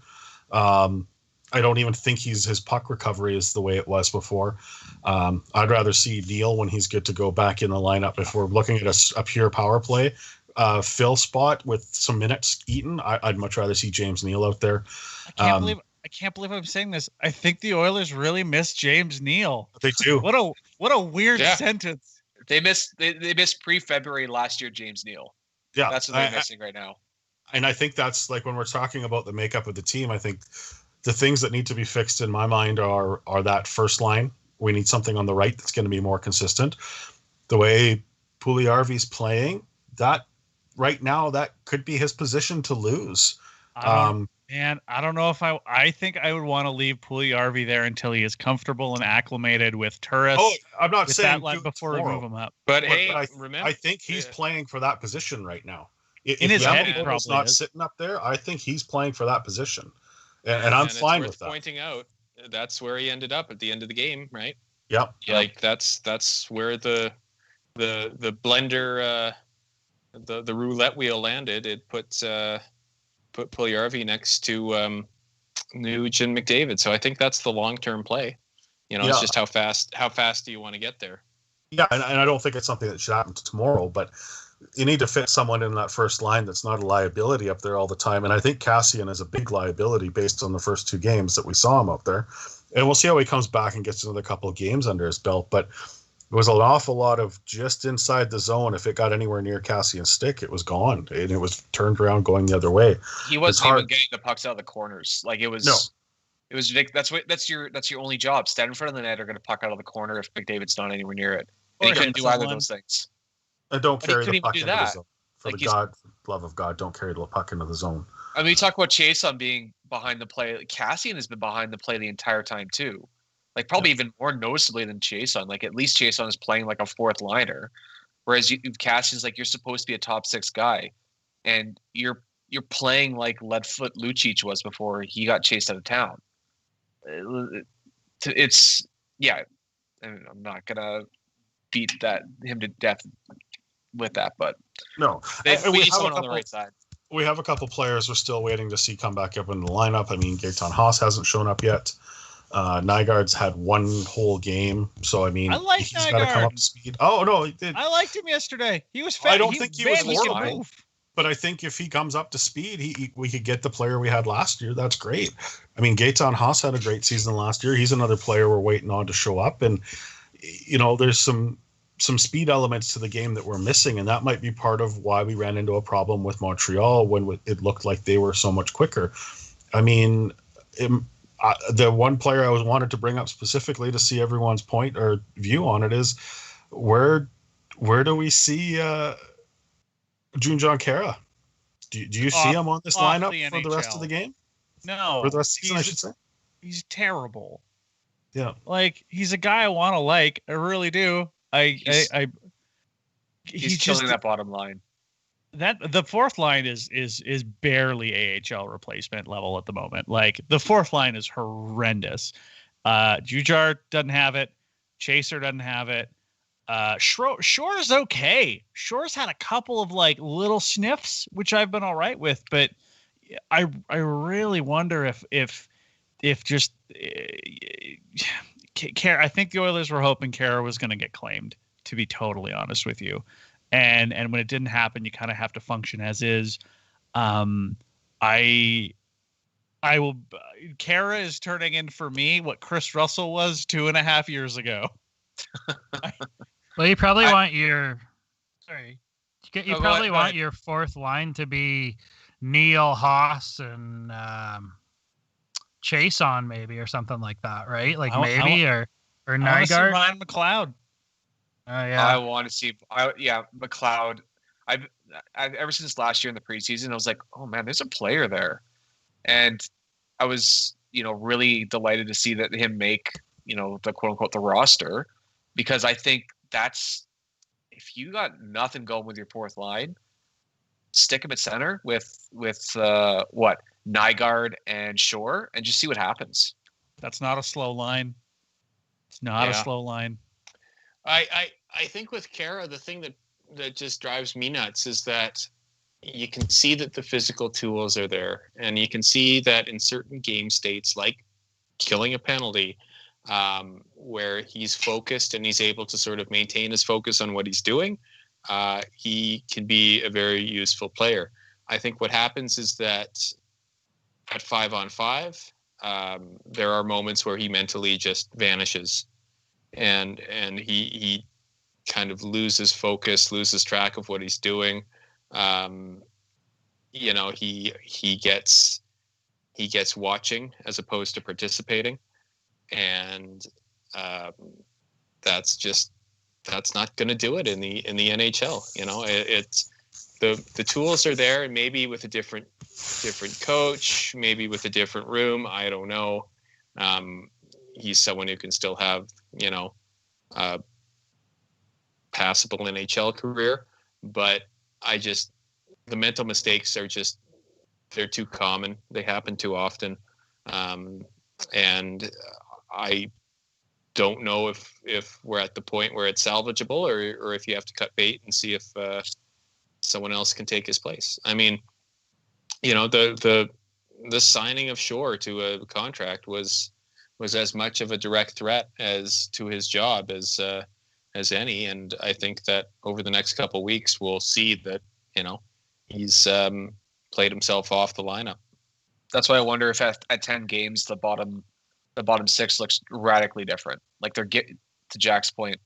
I don't even think his puck recovery is the way it was before. I'd rather see Neal when he's good to go back in the lineup. If we're looking at a pure power play fill spot with some minutes eaten, I'd much rather see James Neal out there. I can't believe I'm saying this. I think the Oilers really miss James Neal. They do. What a weird sentence. They missed pre-February last year James Neal. Yeah, that's what they're missing right now. And I think that's like when we're talking about the makeup of the team. I think the things that need to be fixed in my mind are that first line. We need something on the right that's going to be more consistent. The way Puljujärvi's playing, that right now, that could be his position to lose. Man, I don't know if I think I would want to leave Puljujärvi there until he is comfortable and acclimated with Turris. Oh, I'm not saying that line before we move him up. But remember, I think he's playing for that position right now. In his head, he probably not is. sitting up there. I think he's playing for that position. And I'm fine with that. Pointing out that's where he ended up at the end of the game, right? Yep. Like that's where the blender, the roulette wheel landed. It put Puljujärvi next to Nuge and McDavid. So I think that's the long-term play. It's just how fast do you want to get there? Yeah, and I don't think it's something that should happen tomorrow, but you need to fit someone in that first line that's not a liability up there all the time. And I think Kassian is a big liability based on the first 2 games that we saw him up there. And we'll see how he comes back and gets another couple of games under his belt. But it was an awful lot of just inside the zone. If it got anywhere near Kassian's stick, it was gone. And it was turned around going the other way. He wasn't even getting the pucks out of the corners. Like it was. No. It was Vic. That's your only job. Stand in front of the net or get a puck out of the corner if McDavid's not anywhere near it. And he couldn't do either of those things. And don't carry the puck into the zone. For the love of God, don't carry the puck into the zone. I mean, you talk about Chason being behind the play. Kassian has been behind the play the entire time too. Like probably even more noticeably than Chason. Like at least Chason is playing like a fourth liner, whereas Kassian's like you're supposed to be a top 6 guy, and you're playing like Leadfoot Lucic was before he got chased out of town. It's I'm not gonna beat him to death with that, but no, we need someone on the right side. we have a couple players we're still waiting to see come back up in the lineup. I mean, Gaetan Haas hasn't shown up yet. Nygaard's had one whole game, so I mean, I like he's got to come Nygaard. up to speed. Oh no, he did. I liked him yesterday. He was I don't think he was could horrible. move. But I think if he comes up to speed, we could get the player we had last year. That's great. I mean, Gaetan Haas had a great season last year. He's another player we're waiting on to show up. And, you know, there's some speed elements to the game that we're missing. And that might be part of why we ran into a problem with Montreal when it looked like they were so much quicker. I mean, the one player I wanted to bring up specifically to see everyone's point or view on it is where do we see Junjon Kara? Do you see him on this lineup for the rest of the game? No. For the rest of the season, I should say? He's terrible. Yeah. Like, he's a guy I want to like. I really do. He's just killing that bottom line. That the fourth line is barely AHL replacement level at the moment. Like, the fourth line is horrendous. Jujar doesn't have it. Chaser doesn't have it. Shore's okay. Shore's had a couple of like little sniffs, which I've been all right with, but I really wonder if just Kara. I think the Oilers were hoping Kara was going to get claimed, to be totally honest with you, and when it didn't happen, you kind of have to function as is. I will. Kara is turning in for me what Chris Russell was 2.5 years ago. Well, you probably want your your fourth line to be Neil, Haas, and Chase on maybe or something like that, right? Like or Nygaard. Ryan McLeod. Yeah. I want to see. McLeod. I've ever since last year in the preseason, I was like, oh man, there's a player there, and I was really delighted to see that him make the quote unquote the roster, because I think that's, if you got nothing going with your fourth line, stick him at center with Nygaard and Shore, and just see what happens. That's not a slow line. It's not a slow line. I think with Kara, the thing that just drives me nuts is that you can see that the physical tools are there, and you can see that in certain game states, like killing a penalty, where he's focused and he's able to sort of maintain his focus on what he's doing, he can be a very useful player. I think what happens is that at 5-on-5, there are moments where he mentally just vanishes, and he kind of loses focus, loses track of what he's doing. He gets watching as opposed to participating. And that's not going to do it in the NHL. It's the tools are there, and maybe with a different coach, maybe with a different room, I don't know. He's someone who can still have a passable NHL career, but the mental mistakes are they're too common. They happen too often, and I don't know if we're at the point where it's salvageable, or if you have to cut bait and see if someone else can take his place. I mean, the signing of Shore to a contract was as much of a direct threat as to his job as any, and I think that over the next couple of weeks we'll see that he's played himself off the lineup. That's why I wonder if at 10 games the bottom six looks radically different. Like to Jack's point,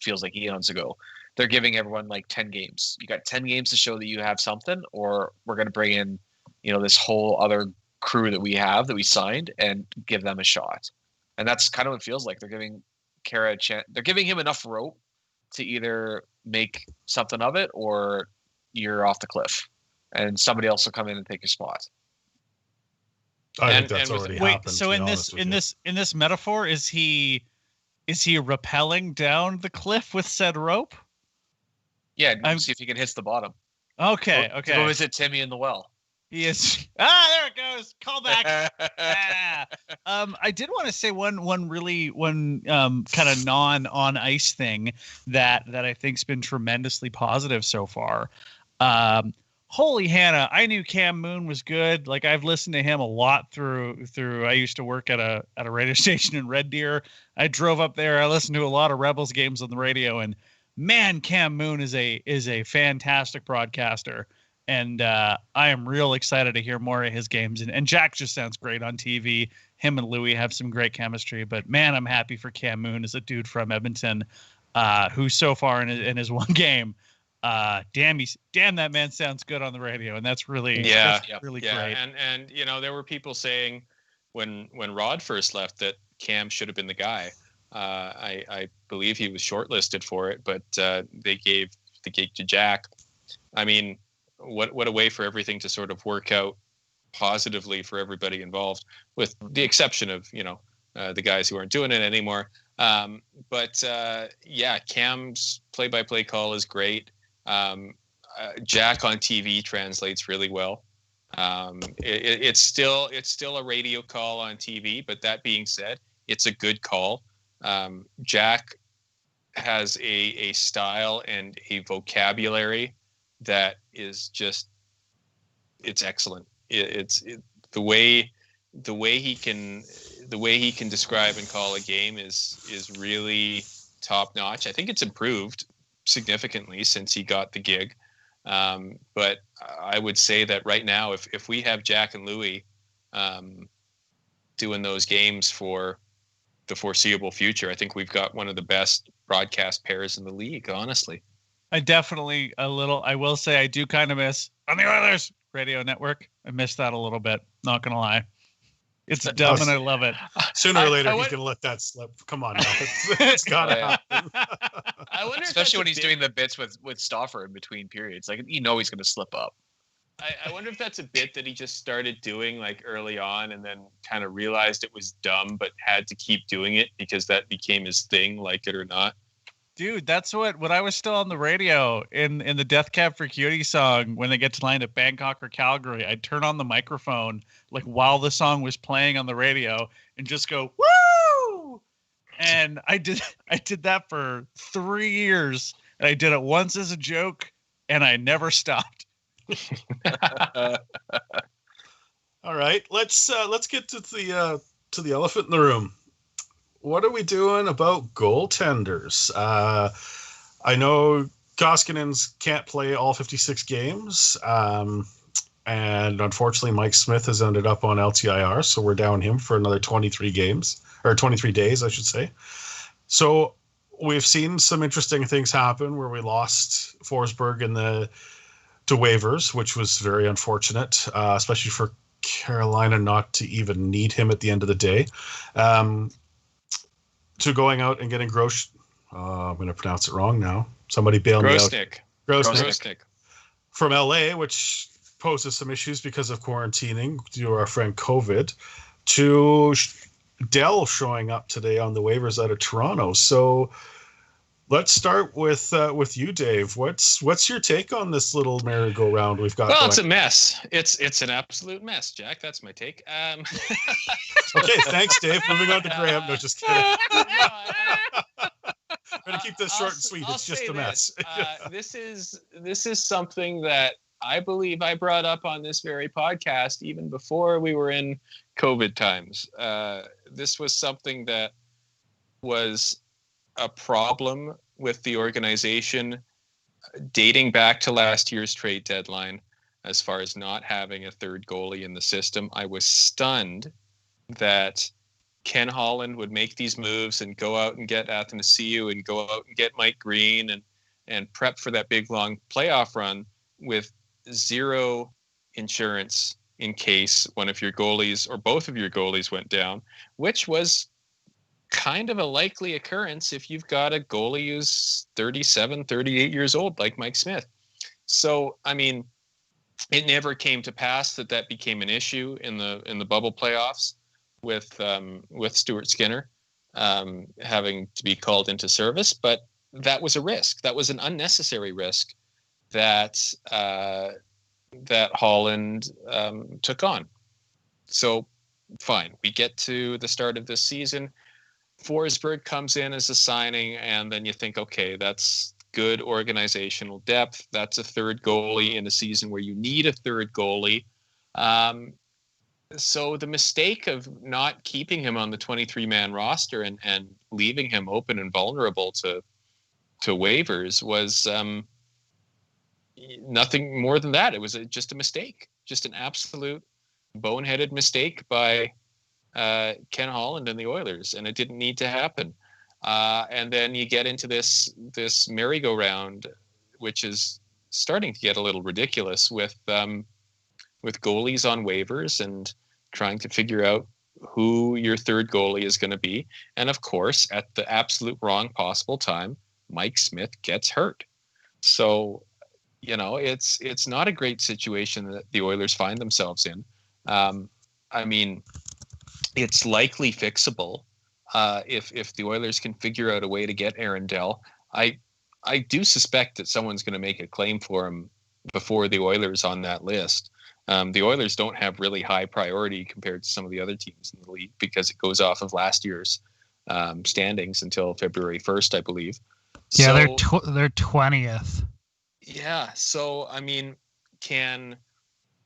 feels like eons ago, they're giving everyone like 10 games. You got 10 games to show that you have something, or we're going to bring in, this whole other crew that we signed and give them a shot. And that's kind of what it feels like. They're giving Kara a chance. They're giving him enough rope to either make something of it, or you're off the cliff and somebody else will come in and take your spot. I think that's already happened. So in this metaphor, is he rappelling down the cliff with said rope? Yeah, see if he can hit the bottom. Okay. Go visit Timmy in the well. He is. There it goes. Call back. I did want to say one kind of non-on ice thing that I think's been tremendously positive so far. holy Hannah, I knew Cam Moon was good. Like I've listened to him a lot through I used to work at a radio station in Red Deer. I drove up there. I listened to a lot of Rebels games on the radio, and man, Cam Moon is a fantastic broadcaster. And I am real excited to hear more of his games. And Jack just sounds great on TV. Him and Louie have some great chemistry. But man, I'm happy for Cam Moon as a dude from Edmonton, who so far in his one game, damn that man sounds good on the radio, and that's really really great. And there were people saying when Rod first left that Cam should have been the guy. I believe he was shortlisted for it, but they gave the gig to Jack. I mean, what a way for everything to sort of work out positively for everybody involved, with the exception of the guys who aren't doing it anymore. Cam's play-by-play call is great. Jack on TV translates really well. It's still a radio call on TV, but that being said, it's a good call. Jack has a style and a vocabulary that is just, it's excellent. It's the way he can describe and call a game is really top notch. I think it's improved significantly since he got the gig. But I would say that right now, if we have Jack and Louie doing those games for the foreseeable future, I think we've got one of the best broadcast pairs in the league, honestly. I will say I do kind of miss on the Oilers radio network. I miss that a little bit. Not going to lie. It's dumb and I love it. Sooner or later, he's going to let that slip. Come on now. It's got to happen. I wonder, especially when he's doing the bits with Stauffer in between periods. Like, he's going to slip up. I wonder if that's a bit that he just started doing like early on and then kind of realized it was dumb, but had to keep doing it because that became his thing, like it or not. Dude, that's when I was still on the radio in the Death Cab for Cutie song, when they get to land at Bangkok or Calgary, I'd turn on the microphone like while the song was playing on the radio and just go, woo! And I did that for 3 years. And I did it once as a joke and I never stopped. All right, let's get to the elephant in the room. What are we doing about goaltenders? I know Koskinen's can't play all 56 games, and unfortunately Mike Smith has ended up on LTIR, so we're down him for another 23 days, I should say. So we've seen some interesting things happen where we lost Forsberg to waivers, which was very unfortunate, especially for Carolina not to even need him at the end of the day. To going out and getting I'm going to pronounce it wrong now. Somebody bail me out. Grosnick from LA, which poses some issues because of quarantining due to our friend COVID, to Dell showing up today on the waivers out of Toronto. So let's start with you, Dave. What's your take on this little merry-go-round we've got? Well, it's a mess. It's an absolute mess, Jack. That's my take. Okay, thanks, Dave. Moving on to Graham. No, just kidding. I'm going to keep this short and sweet. It's just a mess. This is something that I believe I brought up on this very podcast even before we were in COVID times. This was something that was a problem with the organization dating back to last year's trade deadline, as far as not having a third goalie in the system. I was stunned that Ken Holland would make these moves and go out and get Athanasiou and go out and get Mike Green and prep for that big long playoff run with zero insurance in case one of your goalies or both of your goalies went down, which was kind of a likely occurrence if you've got a goalie who's 37, 38 years old, like Mike Smith. So, I mean, it never came to pass that became an issue in the bubble playoffs with Stuart Skinner having to be called into service. But that was a risk. That was an unnecessary risk that Holland took on. So, fine. We get to the start of this season. Forsberg comes in as a signing, and then you think, okay, that's good organizational depth. That's a third goalie in a season where you need a third goalie. So the mistake of not keeping him on the 23-man roster and leaving him open and vulnerable to waivers was nothing more than that. It was just a mistake, just an absolute boneheaded mistake by Ken Holland and the Oilers, and it didn't need to happen. And then you get into this merry-go-round, which is starting to get a little ridiculous with goalies on waivers and trying to figure out who your third goalie is going to be. And of course, at the absolute wrong possible time, Mike Smith gets hurt. So, it's not a great situation that the Oilers find themselves in. I mean, it's likely fixable if the Oilers can figure out a way to get Aaron Dell. I do suspect that someone's going to make a claim for him before the Oilers on that list. The Oilers don't have really high priority compared to some of the other teams in the league because it goes off of last year's standings until February 1st, I believe. Yeah, they're 20th. Yeah, so I mean, can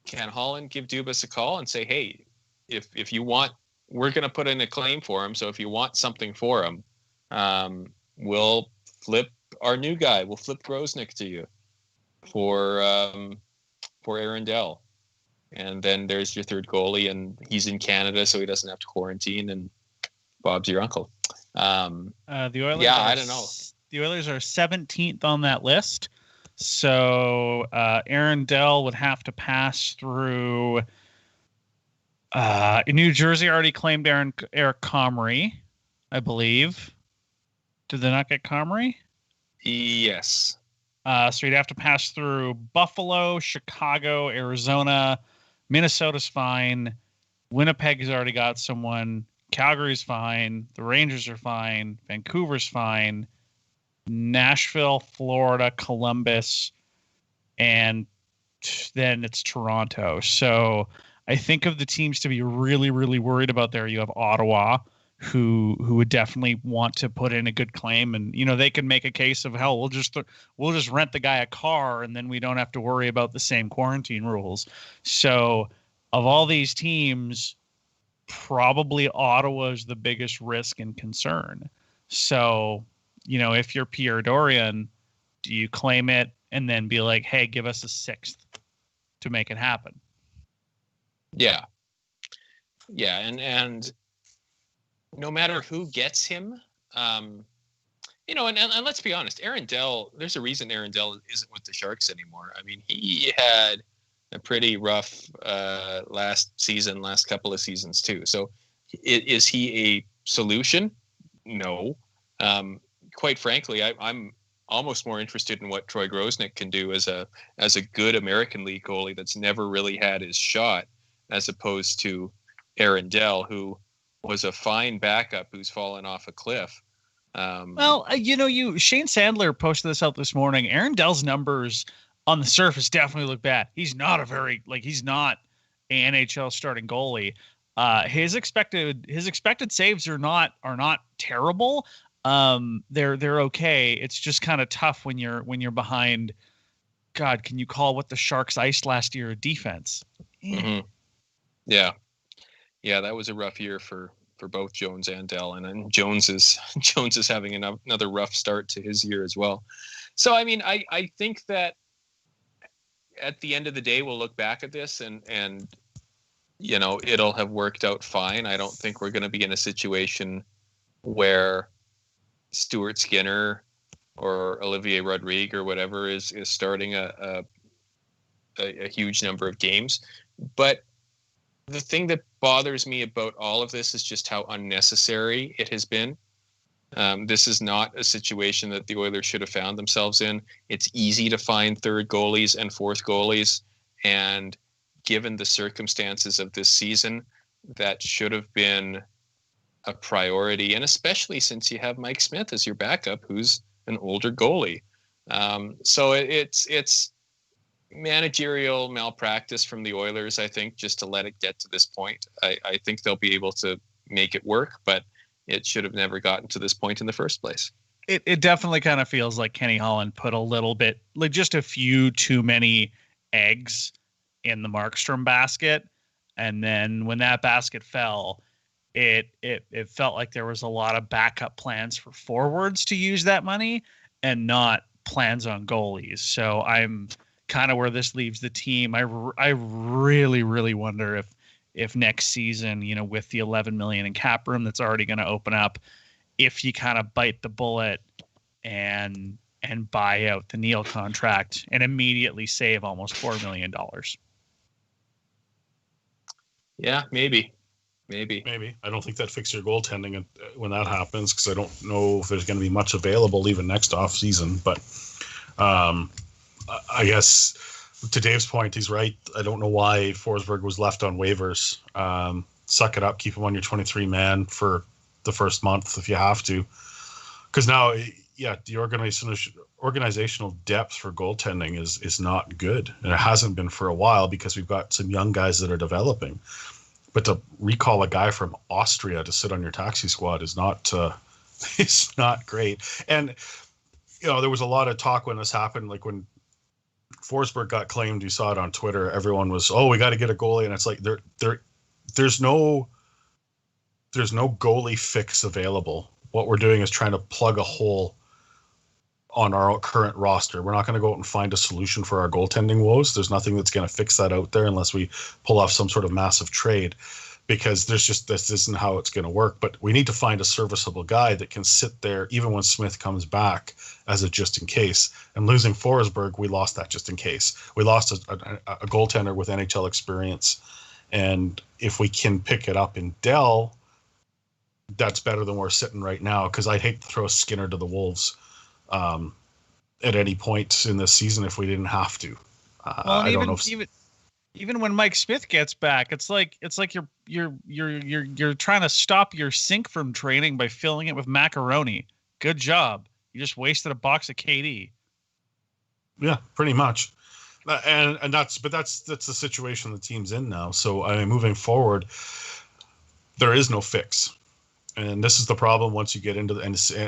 Holland give Dubas a call and say, hey, if you want, we're going to put in a claim for him. So if you want something for him, we'll flip our new guy. We'll flip Grosnick to you for Aaron Dell. And then there's your third goalie, and he's in Canada, so he doesn't have to quarantine, and Bob's your uncle. The Oilers. Yeah, I don't know. The Oilers are 17th on that list, so Aaron Dell would have to pass through. New Jersey already claimed Eric Comrie, I believe. Did they not get Comrie? Yes. So you'd have to pass through Buffalo, Chicago, Arizona. Minnesota's fine. Winnipeg's already got someone. Calgary's fine. The Rangers are fine. Vancouver's fine. Nashville, Florida, Columbus, and then it's Toronto. So I think of the teams to be really, really worried about there. You have Ottawa, who would definitely want to put in a good claim, and they can make a case of, hell, we'll just rent the guy a car, and then we don't have to worry about the same quarantine rules. So of all these teams, probably Ottawa is the biggest risk and concern. So if you're Pierre Dorian, do you claim it and then be like, hey, give us a sixth to make it happen? Yeah, and no matter who gets him, and let's be honest, Aaron Dell, there's a reason Aaron Dell isn't with the Sharks anymore. I mean, he had a pretty rough last couple of seasons too. So is he a solution? No. Quite frankly, I'm almost more interested in what Troy Grosnick can do as a good American League goalie that's never really had his shot, as opposed to Aaron Dell, who was a fine backup who's fallen off a cliff. Shane Sandler posted this out this morning. Aaron Dell's numbers on the surface definitely look bad. He's not he's not an NHL starting goalie. His expected saves are not terrible. They're okay. It's just kind of tough when you're behind. God, can you call what the Sharks iced last year a defense? Mm-hmm. Yeah, that was a rough year for both Jones and Dell, and then Jones is having another rough start to his year as well. So I mean, I think that at the end of the day, we'll look back at this and it'll have worked out fine. I don't think we're going to be in a situation where Stuart Skinner or Olivier Rodrigue or whatever is starting a huge number of games. But the thing that bothers me about all of this is just how unnecessary it has been. This is not a situation that the Oilers should have found themselves in. It's easy to find third goalies and fourth goalies, and given the circumstances of this season, that should have been a priority, and especially since you have Mike Smith as your backup, who's an older goalie. So it's managerial malpractice from the Oilers, I think, just to let it get to this point. I think they'll be able to make it work, but it should have never gotten to this point in the first place. it definitely kind of feels like Kenny Holland put a little bit, like just a few too many eggs in the Markstrom basket. And then when that basket fell, it felt like there was a lot of backup plans for forwards to use that money and not plans on goalies. So I'm kind of where this leaves the team. I really, really wonder if next season, you know, with the 11 million in cap room that's already going to open up, if you kind of bite the bullet and buy out the Neil contract and immediately save almost $4 million. Yeah, maybe. I don't think that fixes your goaltending when that happens, because I don't know if there's going to be much available even next off season. But I guess to Dave's point, he's right. I don't know why Forsberg was left on waivers. Suck it up, keep him on your 23 man for the first month if you have to, because now, yeah, the organizational depth for goaltending is not good, and it hasn't been for a while because we've got some young guys that are developing. But to recall a guy from Austria to sit on your taxi squad is not it's not great. And you know, there was a lot of talk when this happened, like when Forsberg got claimed. You saw it on Twitter. Everyone was, "Oh, we got to get a goalie," and it's like there's no goalie fix available. What we're doing is trying to plug a hole on our current roster. We're not going to go out and find a solution for our goaltending woes. There's nothing that's going to fix that out there unless we pull off some sort of massive trade, because this isn't how it's going to work. But we need to find a serviceable guy that can sit there even when Smith comes back as a just in case. And losing Forsberg, we lost that just in case. We lost a goaltender with NHL experience. And if we can pick it up in Dell, that's better than we're sitting right now, because I'd hate to throw Skinner to the Wolves at any point in this season if we didn't have to. Well, I don't know if even when Mike Smith gets back, it's like you're trying to stop your sink from training by filling it with macaroni. Good job. You just wasted a box of KD. Yeah, pretty much. And that's the situation the team's in now. So I mean, moving forward, there is no fix. And this is the problem once you get into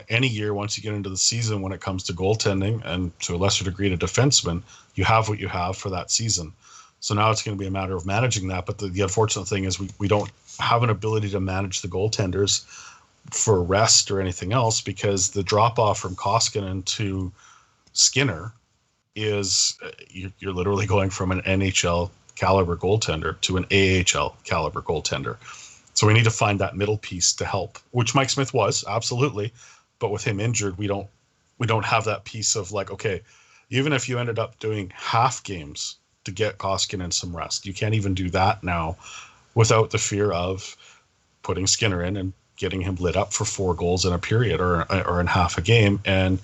any year, once you get into the season, when it comes to goaltending and to a lesser degree to defensemen, you have what you have for that season. So now it's going to be a matter of managing that. But the unfortunate thing is we don't have an ability to manage the goaltenders for rest or anything else, because the drop off from Koskinen to Skinner is you're literally going from an NHL caliber goaltender to an AHL caliber goaltender. So we need to find that middle piece to help, which Mike Smith was, absolutely. But with him injured, we don't have that piece of like, okay, even if you ended up doing half games to get Koskinen some rest, you can't even do that now without the fear of putting Skinner in and getting him lit up for 4 goals in a period or in half a game. And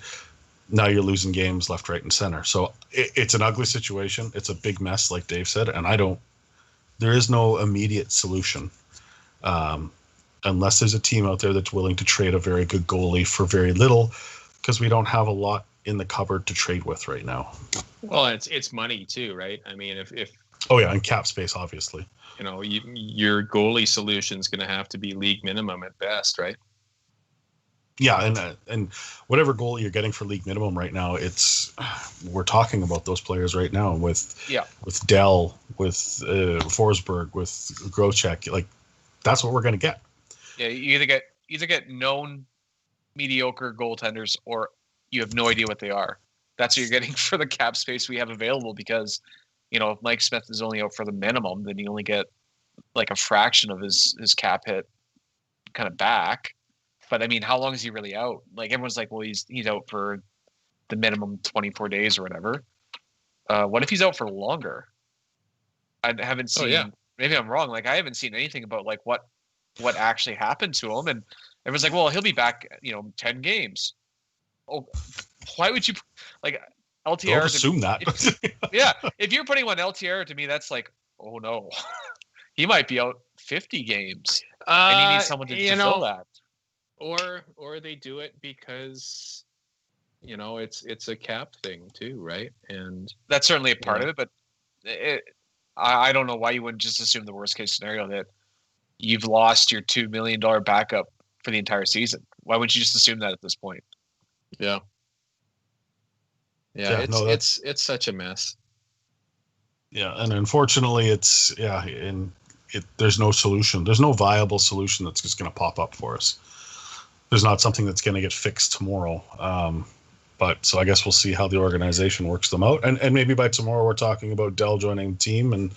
now you're losing games left, right, and center. So it's an ugly situation. It's a big mess, like Dave said. And there is no immediate solution. Unless there's a team out there that's willing to trade a very good goalie for very little, because we don't have a lot in the cupboard to trade with right now. Well, it's money too, right? I mean, if oh yeah, and cap space, obviously. You know, your goalie solution is going to have to be league minimum at best, right? Yeah, and whatever goalie you're getting for league minimum right now, we're talking about those players right now with Dell, with Forsberg, with Grocek, like. That's what we're going to get. Yeah, you either get known mediocre goaltenders, or you have no idea what they are. That's what you're getting for the cap space we have available, because, you know, if Mike Smith is only out for the minimum, then you only get like a fraction of his cap hit kind of back. But I mean, how long is he really out? Like, everyone's like, well, he's out for the minimum 24 days or whatever. What if he's out for longer? I haven't seen. Oh, yeah. Maybe I'm wrong. Like, I haven't seen anything about like what actually happened to him. And everyone's like, well, he'll be back, 10 games. Oh, why would you like LTR? Don't assume that. Yeah. If you're putting on LTR, to me, that's like, oh no, he might be out 50 games. And you need someone to fill that. Or they do it because, it's a cap thing too, right? And that's certainly a part of it, but I don't know why you wouldn't just assume the worst case scenario, that you've lost your $2 million backup for the entire season. Why wouldn't you just assume that at this point? Yeah. Yeah, it's no, it's such a mess. Yeah, and unfortunately, there's no solution. There's no viable solution that's just going to pop up for us. There's not something that's going to get fixed tomorrow. But so I guess we'll see how the organization works them out, and maybe by tomorrow we're talking about Dell joining the team and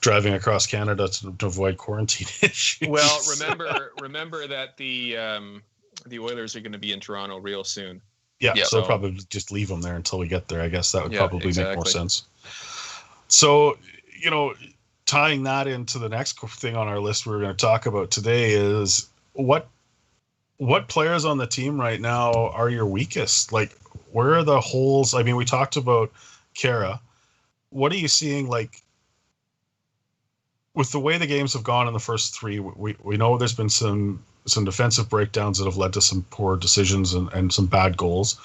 driving across Canada to avoid quarantine issues. Well, remember that the Oilers are going to be in Toronto real soon. Yeah, so probably just leave them there until we get there. I guess that would probably make more sense. So, tying that into the next thing on our list we're going to talk about today is what players on the team right now are your weakest? Like, where are the holes? I mean, we talked about Kara. What are you seeing, like, with the way the games have gone in the first three? We know there's been some defensive breakdowns that have led to some poor decisions and some bad goals.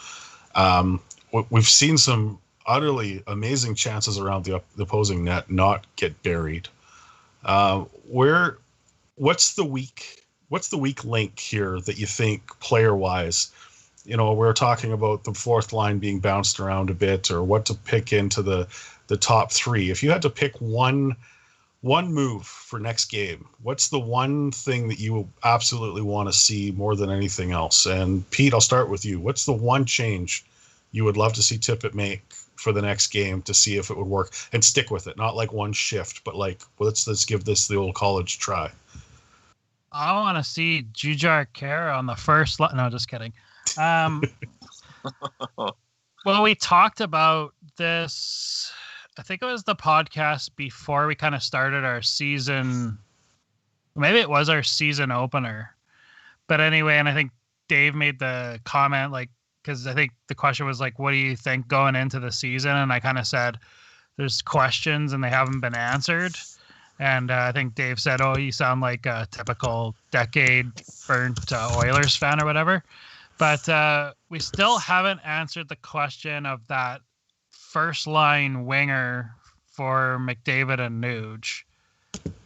We've seen some utterly amazing chances around the opposing net not get buried. What's the weak link here that you think player wise? We're talking about the fourth line being bounced around a bit, or what to pick into the top three. If you had to pick one move for next game, what's the one thing that you absolutely want to see more than anything else? And Pete, I'll start with you. What's the one change you would love to see Tippett make for the next game to see if it would work, and stick with it? Not like one shift, but like, let's give this the old college try. I want to see Jujhar Khaira on the first line. No, just kidding. Well, we talked about this, I think it was the podcast before we kind of started our season. Maybe it was our season opener. But anyway, and I think Dave made the comment, like, because I think the question was like, what do you think going into the season? And I kind of said, there's questions and they haven't been answered. And I think Dave said, oh, you sound like a typical decade burnt Oilers fan or whatever. But we still haven't answered the question of that first line winger for McDavid and Nuge.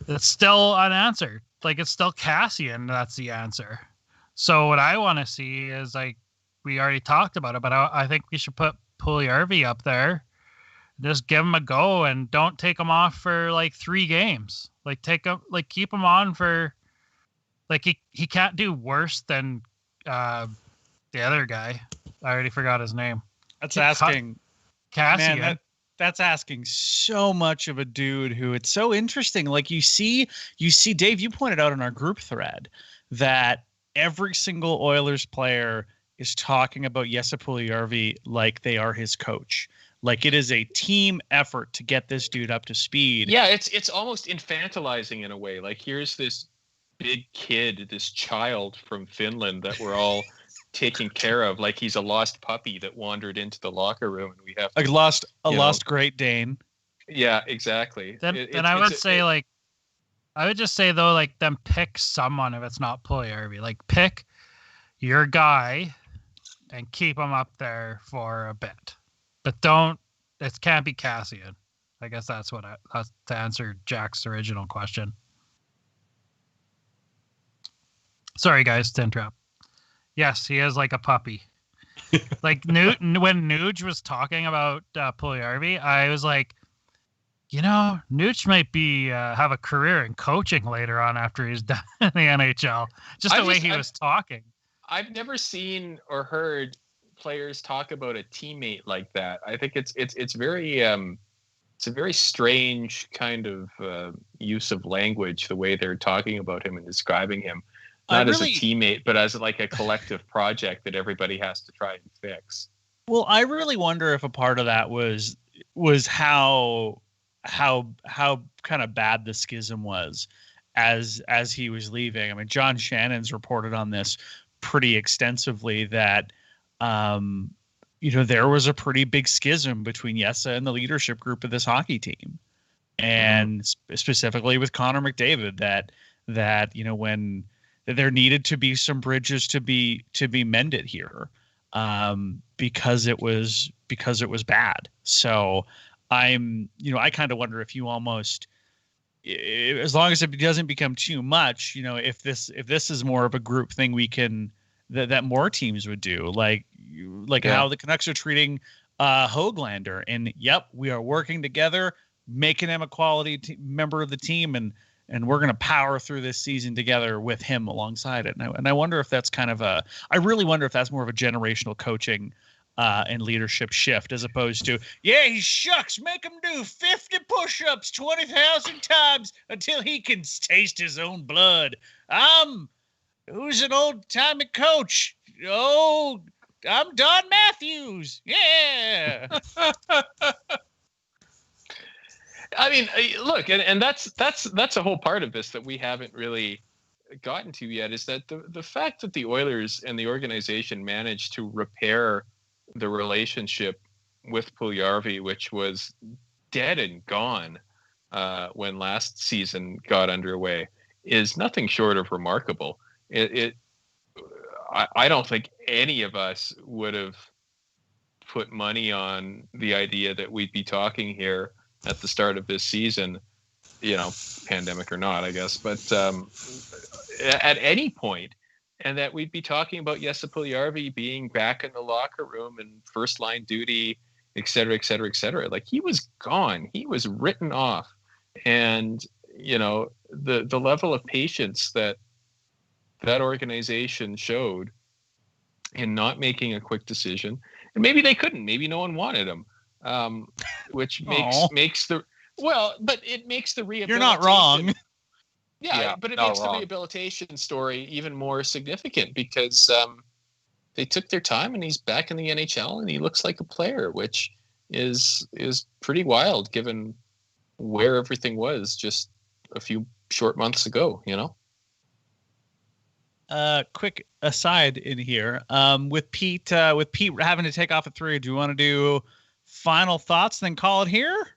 It's still unanswered. Like, it's still Cassian. That's the answer. So what I want to see is, like, we already talked about it, but I think we should put Puljujärvi up there. Just give him a go and don't take him off for like 3 games. Like, keep him on for, like, he can't do worse than the other guy. I already forgot his name. That's asking Cassian. Man, that's asking so much of a dude who, it's so interesting. Like, you see, Dave, you pointed out in our group thread that every single Oilers player is talking about Jesse Puljujärvi like they are his coach. Like, it is a team effort to get this dude up to speed. Yeah, it's almost infantilizing in a way. Like, here's this big kid, this child from Finland that we're all taking care of, like he's a lost puppy that wandered into the locker room, and we have to, a lost Great Dane. Yeah, exactly. Then I would just say though, like, then pick someone if it's not Puljujärvi. Like, pick your guy and keep him up there for a bit. But it can't be Cassian. I guess that's to answer Jack's original question. Sorry, guys, to interrupt. Yes, he is like a puppy. Like, when Nuge was talking about Puljujärvi, I was like, Nuge might be have a career in coaching later on after he's done in the NHL. Just the way he was talking. I've never seen or heard players talk about a teammate like that. I think it's very it's a very strange kind of use of language, the way they're talking about him and describing him, not as a teammate, but as like a collective project that everybody has to try and fix. Well, I really wonder if a part of that was how kind of bad the schism was as he was leaving. I mean, John Shannon's reported on this pretty extensively that there was a pretty big schism between Jesse and the leadership group of this hockey team, and specifically with Connor McDavid, that when there needed to be some bridges to be mended here, because it was bad. So I kind of wonder if you almost, as long as it doesn't become too much, if this is more of a group thing that more teams would do, like, how the Canucks are treating Höglander. And yep, we are working together, making him a quality member of the team, and we're going to power through this season together with him alongside it. And I wonder if that's kind of I really wonder if that's more of a generational coaching and leadership shift, as opposed to, he shucks, make him do 50 push-ups 20,000 times until he can taste his own blood. Who's an old-timey coach? Oh, I'm Don Matthews. Yeah. I mean, look, and that's a whole part of this that we haven't really gotten to yet, is that the fact that the Oilers and the organization managed to repair the relationship with Puljujarvi, which was dead and gone when last season got underway, is nothing short of remarkable. I don't think any of us would have put money on the idea that we'd be talking here at the start of this season, pandemic or not, I guess, but at any point, and that we'd be talking about Jesse Puljujarvi being back in the locker room and first line duty, et cetera, et cetera, et cetera. Like, he was gone. He was written off. And, the level of patience that organization showed in not making a quick decision, and maybe they couldn't, maybe no one wanted him, which makes the rehabilitation. You're not wrong. But it makes the rehabilitation story even more significant, because they took their time, and he's back in the NHL, and he looks like a player, which is pretty wild given where everything was just a few short months ago. Quick aside in here, with Pete having to take off at 3, do you want to do final thoughts, then call it here?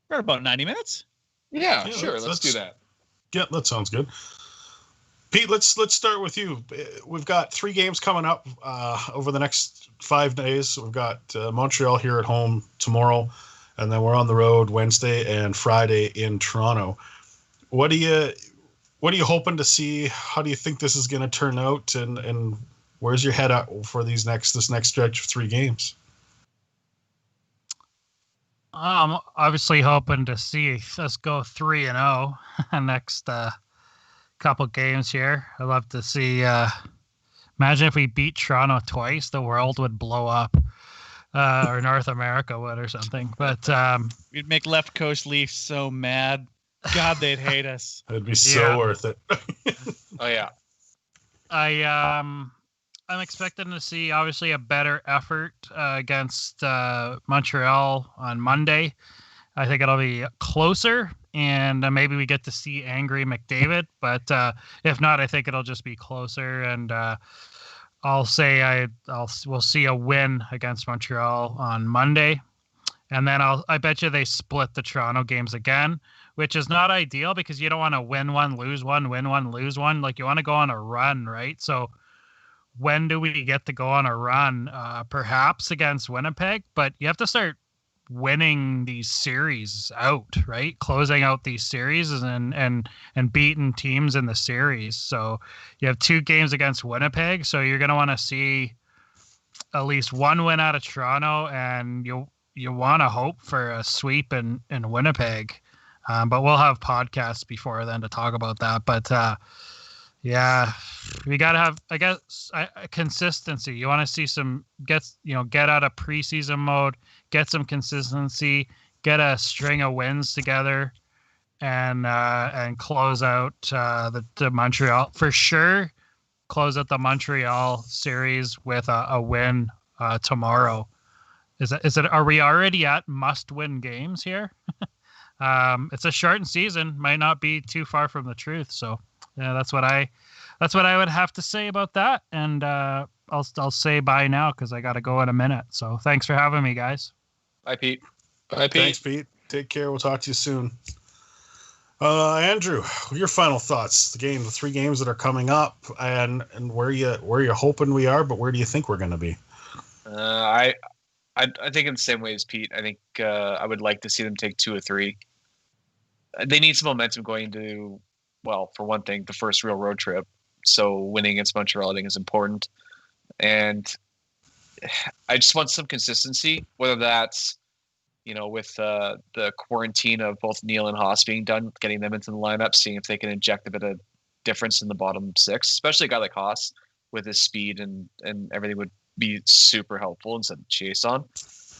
We're at about 90 minutes. Yeah, sure. Let's do that. Yeah, that sounds good. Pete, let's start with you. We've got 3 games coming up over the next 5 days. We've got Montreal here at home tomorrow, and then we're on the road Wednesday and Friday in Toronto. What are you hoping to see? How do you think this is going to turn out? And where's your head at for this next stretch of 3 games? I'm obviously hoping to see us go 3-0 next couple games here. I'd love to see. Imagine if we beat Toronto twice, the world would blow up, or North America would, or something. But we'd make Left Coast Leafs so mad. God, they'd hate us. It'd be so worth it. Oh yeah. I'm expecting to see obviously a better effort against Montreal on Monday. I think it'll be closer, and maybe we get to see angry McDavid. But if not, I think it'll just be closer. And I'll say we'll see a win against Montreal on Monday, and then I bet you they split the Toronto games again, which is not ideal because you don't want to win one, lose one, win one, lose one. Like, you want to go on a run, right? So when do we get to go on a run? Perhaps against Winnipeg, but you have to start winning these series out, right? Closing out these series and beating teams in the series. So you have 2 games against Winnipeg, so you're going to want to see at least 1 win out of Toronto, and you want to hope for a sweep in Winnipeg. But we'll have podcasts before then to talk about that. But yeah, we got to have, I guess, consistency. You want to see get out of preseason mode, get some consistency, get a string of wins together, and close out the Montreal for sure. Close out the Montreal series with a win tomorrow. Is it? Are we already at must-win games here? It's a shortened season, might not be too far from the truth. So yeah, that's what I would have to say about that. And I'll say bye now because I got to go in a minute. So thanks for having me, guys. Bye, Pete. Thanks, Pete. Take care. We'll talk to you soon. Andrew, your final thoughts. The 3 games that are coming up, and where you hoping we are, but where do you think we're going to be? I think in the same way as Pete. I think I would like to see them take 2 or 3. They need some momentum going into, well, for one thing, the first real road trip. So winning against Montreal, I think, is important. And I just want some consistency, whether that's, with the quarantine of both Neal and Haas being done, getting them into the lineup, seeing if they can inject a bit of difference in the bottom six, especially a guy like Haas with his speed and everything would be super helpful instead of chase on.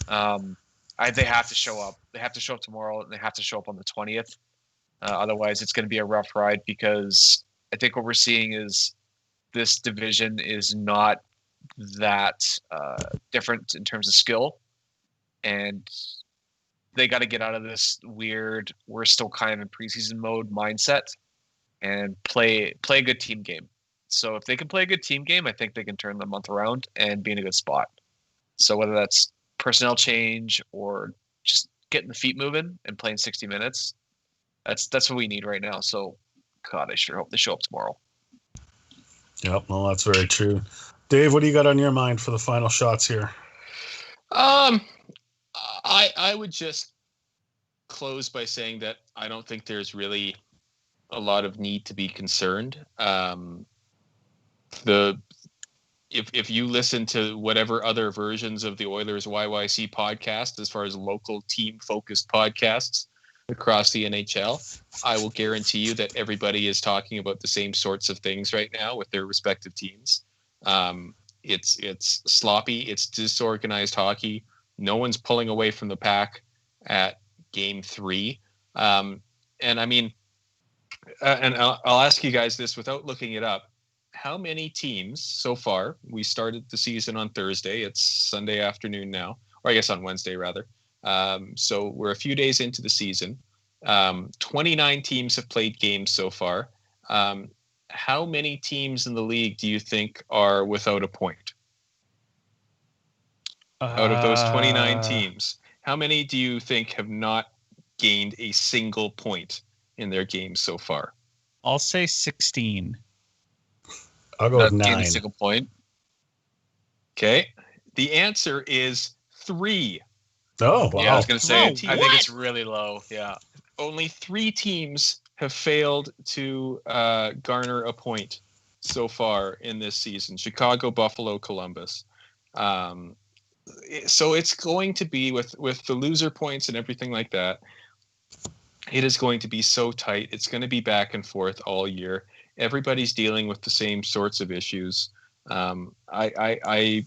They have to show up. They have to show up tomorrow, and they have to show up on the 20th. Otherwise, it's going to be a rough ride, because I think what we're seeing is this division is not that different in terms of skill, and they got to get out of this weird, we're still kind of in preseason mode mindset and play a good team game. So if they can play a good team game, I think they can turn the month around and be in a good spot. So whether that's personnel change or just getting the feet moving and playing 60 minutes, that's what we need right now. So, God, I sure hope they show up tomorrow. Yep, well, that's very true. Dave, what do you got on your mind for the final shots here? I would just close by saying that I don't think there's really a lot of need to be concerned. If you listen to whatever other versions of the Oilers YYC podcast, as far as local team focused podcasts across the NHL, I will guarantee you that everybody is talking about the same sorts of things right now with their respective teams. It's sloppy, it's disorganized hockey. No one's pulling away from the pack at game 3. And I mean, and I'll ask you guys this without looking it up. How many teams so far? We started the season on Thursday. It's Sunday afternoon now, or I guess on Wednesday rather. So we're a few days into the season. 29 teams have played games so far. How many teams in the league do you think are without a point? Out of those 29 teams, how many do you think have not gained a single point in their games so far? I'll say 16. I'll go with 9. Gained a single point. Okay. The answer is 3. Oh, wow. Yeah, I was going to say, Whoa, I think it's really low. Yeah. Only 3 teams have failed to garner a point so far in this season: Chicago, Buffalo, Columbus. So it's going to be with the loser points and everything like that. It is going to be so tight. It's going to be back and forth all year. Everybody's dealing with the same sorts of issues. I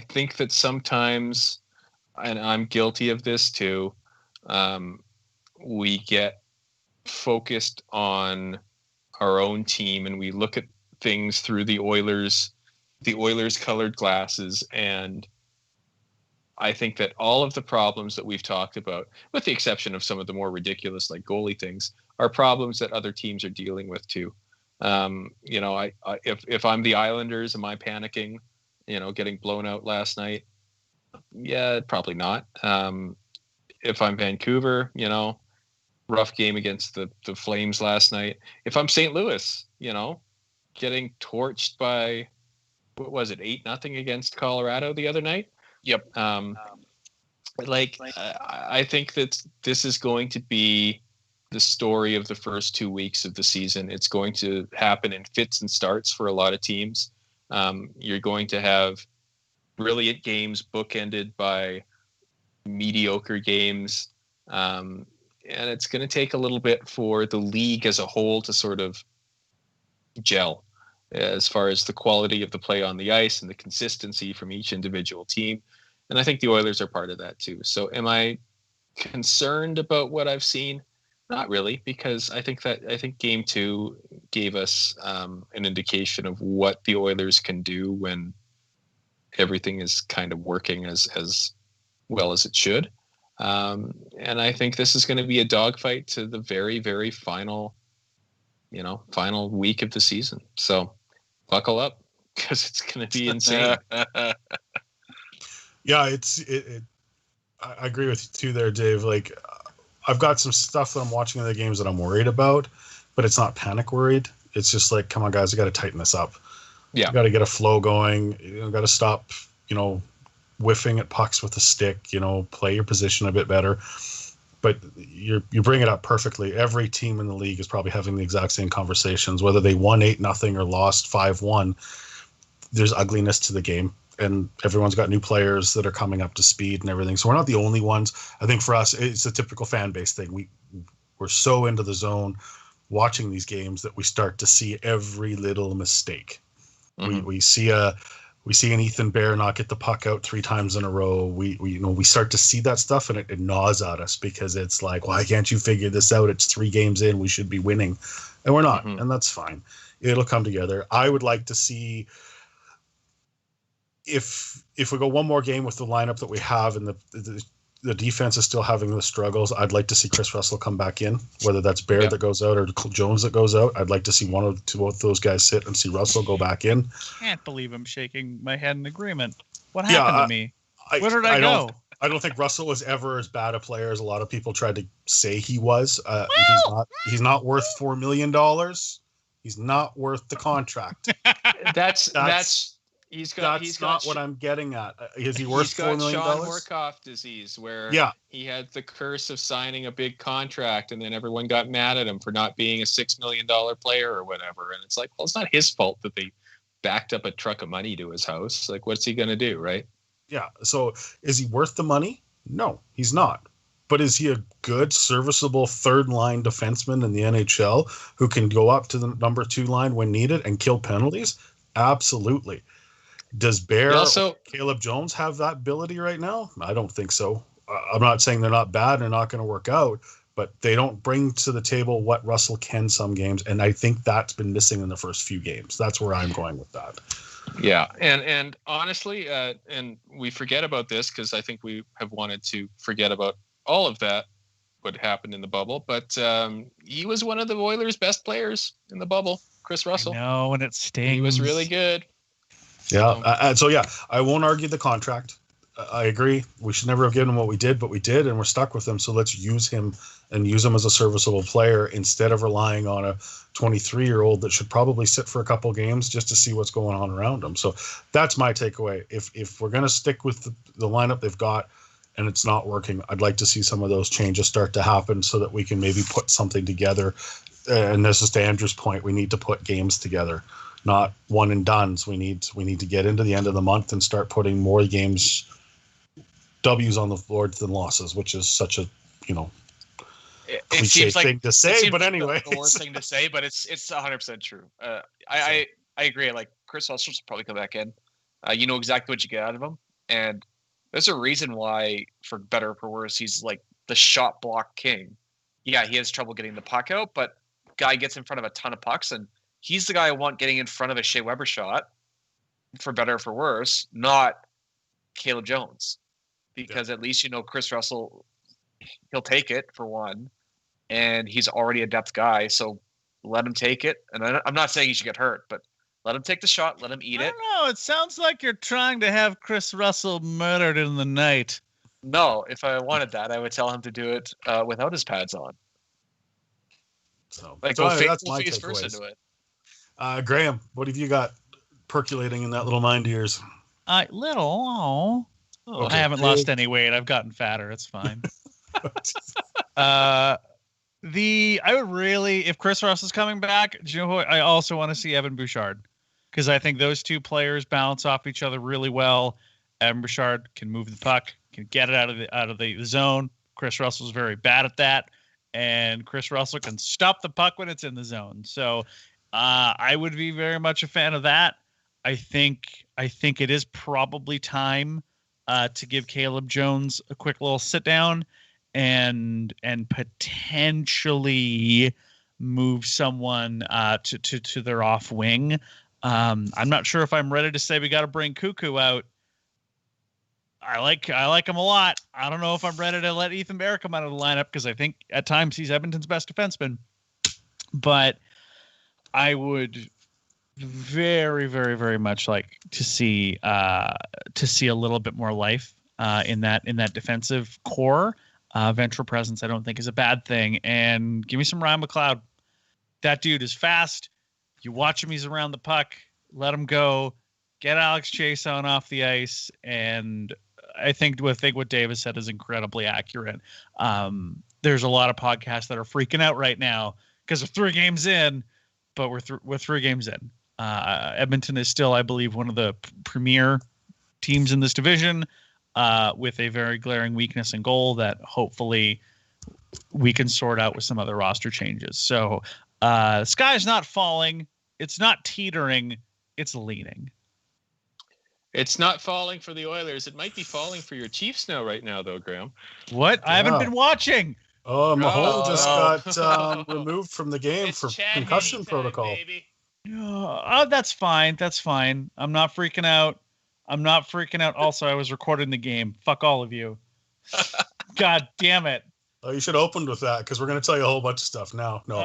think that sometimes, and I'm guilty of this too, we get focused on our own team and we look at things through the Oilers colored glasses. And I think that all of the problems that we've talked about, with the exception of some of the more ridiculous like goalie things, are problems that other teams are dealing with too. If I'm the Islanders, am I panicking, getting blown out last night? Yeah, probably not. If I'm Vancouver, rough game against the Flames last night. If I'm St. Louis, getting torched by, what was it, 8-0 against Colorado the other night? Yep. I think that this is going to be the story of the first 2 weeks of the season. It's going to happen in fits and starts for a lot of teams. You're going to have brilliant games bookended by mediocre games. And it's going to take a little bit for the league as a whole to sort of gel as far as the quality of the play on the ice and the consistency from each individual team. And I think the Oilers are part of that too. So am I concerned about what I've seen? Not really, because I think game 2 gave us an indication of what the Oilers can do when everything is kind of working as well as it should. And I think this is going to be a dogfight to the very, very final week of the season. So buckle up, because it's going to be insane. Yeah, I agree with you too there, Dave. Like, I've got some stuff that I'm watching in the games that I'm worried about, but it's not panic worried. It's just like, come on, guys, we got to tighten this up. Yeah, you got to get a flow going. You got to stop, whiffing at pucks with a stick. Play your position a bit better. But you bring it up perfectly. Every team in the league is probably having the exact same conversations, whether they won 8-0 or lost 5-1. there's ugliness to the game, and everyone's got new players that are coming up to speed and everything. So we're not the only ones. I think for us, it's a typical fan base thing. We're so into the zone watching these games that we start to see every little mistake. Mm-hmm. We see an Ethan Bear not get the puck out 3 times in a row. We start to see that stuff, and it gnaws at us because it's like, why can't you figure this out? It's 3 games in, we should be winning, and we're not, and that's fine. It'll come together. I would like to see if we go one more game with the lineup that we have, and the defense is still having the struggles, I'd like to see Chris Russell come back in, whether that's Bear that goes out or Jones that goes out. I'd like to see one or two of those guys sit and see Russell go back in. Can't believe I'm shaking my head in agreement. What happened to me? Where did I go? I don't think Russell was ever as bad a player as a lot of people tried to say he was. He's not worth $4 million. He's not worth the contract. That's not what I'm getting at. Is he worth $4 million? Sean Horkoff disease, where he had the curse of signing a big contract, and then everyone got mad at him for not being a $6 million player or whatever. And it's like, well, it's not his fault that they backed up a truck of money to his house. Like, what's he going to do, right? Yeah. So is he worth the money? No, he's not. But is he a good, serviceable third-line defenseman in the NHL who can go up to the number 2 line when needed and kill penalties? Absolutely. Does Bear or Caleb Jones have that ability right now? I don't think so. I'm not saying they're not bad and they're not going to work out, but they don't bring to the table what Russell can some games, and I think that's been missing in the first few games. That's where I'm going with that. Yeah, and honestly, and we forget about this because I think we have wanted to forget about all of that, what happened in the bubble, but he was one of the Oilers' best players in the bubble, Chris Russell. No, and it stings. He was really good. Yeah. So I won't argue the contract. I agree. We should never have given him what we did, but we did, and we're stuck with him. So let's use him as a serviceable player instead of relying on a 23-year-old that should probably sit for a couple games just to see what's going on around him. So that's my takeaway. If we're going to stick with the lineup they've got and it's not working, I'd like to see some of those changes start to happen so that we can maybe put something together. And this is to Andrew's point. We need to put games together. Not one and dones. We need to get into the end of the month and start putting more games, W's on the board than losses, which is such a cliche thing to say. But anyway, the worst thing to say, but it's 100% true. I agree. Like, Chris Russell should probably come back in. You know exactly what you get out of him, and there's a reason why, for better or for worse, he's like the shot block king. Yeah, he has trouble getting the puck out, but guy gets in front of a ton of pucks, and he's the guy I want getting in front of a Shea Weber shot, for better or for worse, not Caleb Jones. Because at least, Chris Russell, he'll take it, for one, and he's already a depth guy, so let him take it. And I'm not saying he should get hurt, but let him take the shot, let him eat it. I don't know, it sounds like you're trying to have Chris Russell murdered in the night. No, if I wanted that, I would tell him to do it without his pads on. So, that's my face first into it. Graham, what have you got percolating in that little mind of yours? Okay. I haven't lost any weight. I've gotten fatter. It's fine. I would really, if Chris Russell's coming back, I also want to see Evan Bouchard, because I think those two players balance off each other really well. Evan Bouchard can move the puck, can get it out of the zone. Chris Russell's very bad at that, and Chris Russell can stop the puck when it's in the zone. So I would be very much a fan of that. I think it is probably time to give Caleb Jones a quick little sit down and potentially move someone to their off wing. I'm not sure if I'm ready to say we got to bring Koekkoek out. I like him a lot. I don't know if I'm ready to let Ethan Bear come out of the lineup, because I think at times he's Edmonton's best defenseman. But I would very, very, very much like to see a little bit more life in that defensive core. Ventral presence, I don't think, is a bad thing. And give me some Ryan McLeod. That dude is fast. You watch him; he's around the puck. Let him go. Get Alex Chase on off the ice, and I think what Davis said is incredibly accurate. There's a lot of podcasts that are freaking out right now because we're 3 games in, but we're 3 games in. Edmonton is still, I believe, one of the premier teams in this division, with a very glaring weakness in goal that hopefully we can sort out with some other roster changes. So the sky's not falling. It's not teetering. It's leaning. It's not falling for the Oilers. It might be falling for your Chiefs right now, though, Graham. What? I haven't been watching. Oh, Mahone just Oh. got removed from the game It's for Chad concussion Henne time, protocol. baby. Oh, that's fine. That's fine. I'm not freaking out. Also, I was recording the game. Fuck all of you. God damn it. Oh, you should have opened with that because we're going to tell you a whole bunch of stuff now. No.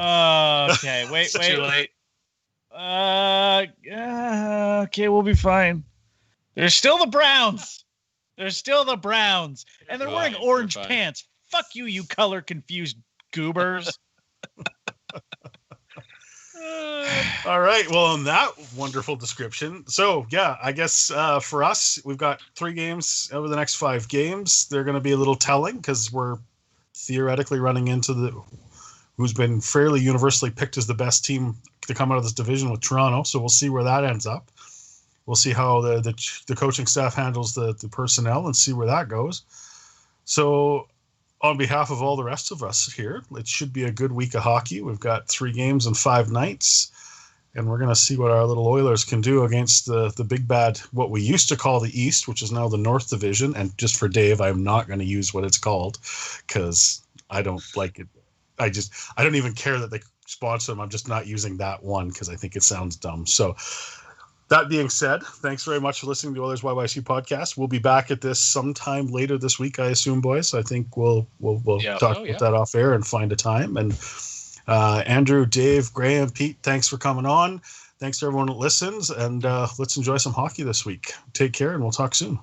Okay, wait. Too late. Okay, we'll be fine. There's still the Browns. And they're wearing Fine, orange you're fine. pants. Fuck you, you color confused goobers. All right. Well, on that wonderful description. So, yeah, I guess for us, we've got 3 games over the next 5 games. They're going to be a little telling because we're theoretically running into who's been fairly universally picked as the best team to come out of this division with Toronto. So we'll see where that ends up. We'll see how the coaching staff handles the personnel and see where that goes. So on behalf of all the rest of us here, it should be a good week of hockey. We've got 3 games and 5 nights, and we're going to see what our little Oilers can do against the big bad, what we used to call the East, which is now the North Division. And just for Dave, I'm not going to use what it's called because I don't like it. I don't even care that they sponsor them. I'm just not using that one because I think it sounds dumb. So that being said, thanks very much for listening to the Oilers YYC podcast. We'll be back at this sometime later this week, I assume, boys. I think we'll talk about that off air and find a time. And Andrew, Dave, Graham, Pete, thanks for coming on. Thanks to everyone that listens, and let's enjoy some hockey this week. Take care, and we'll talk soon.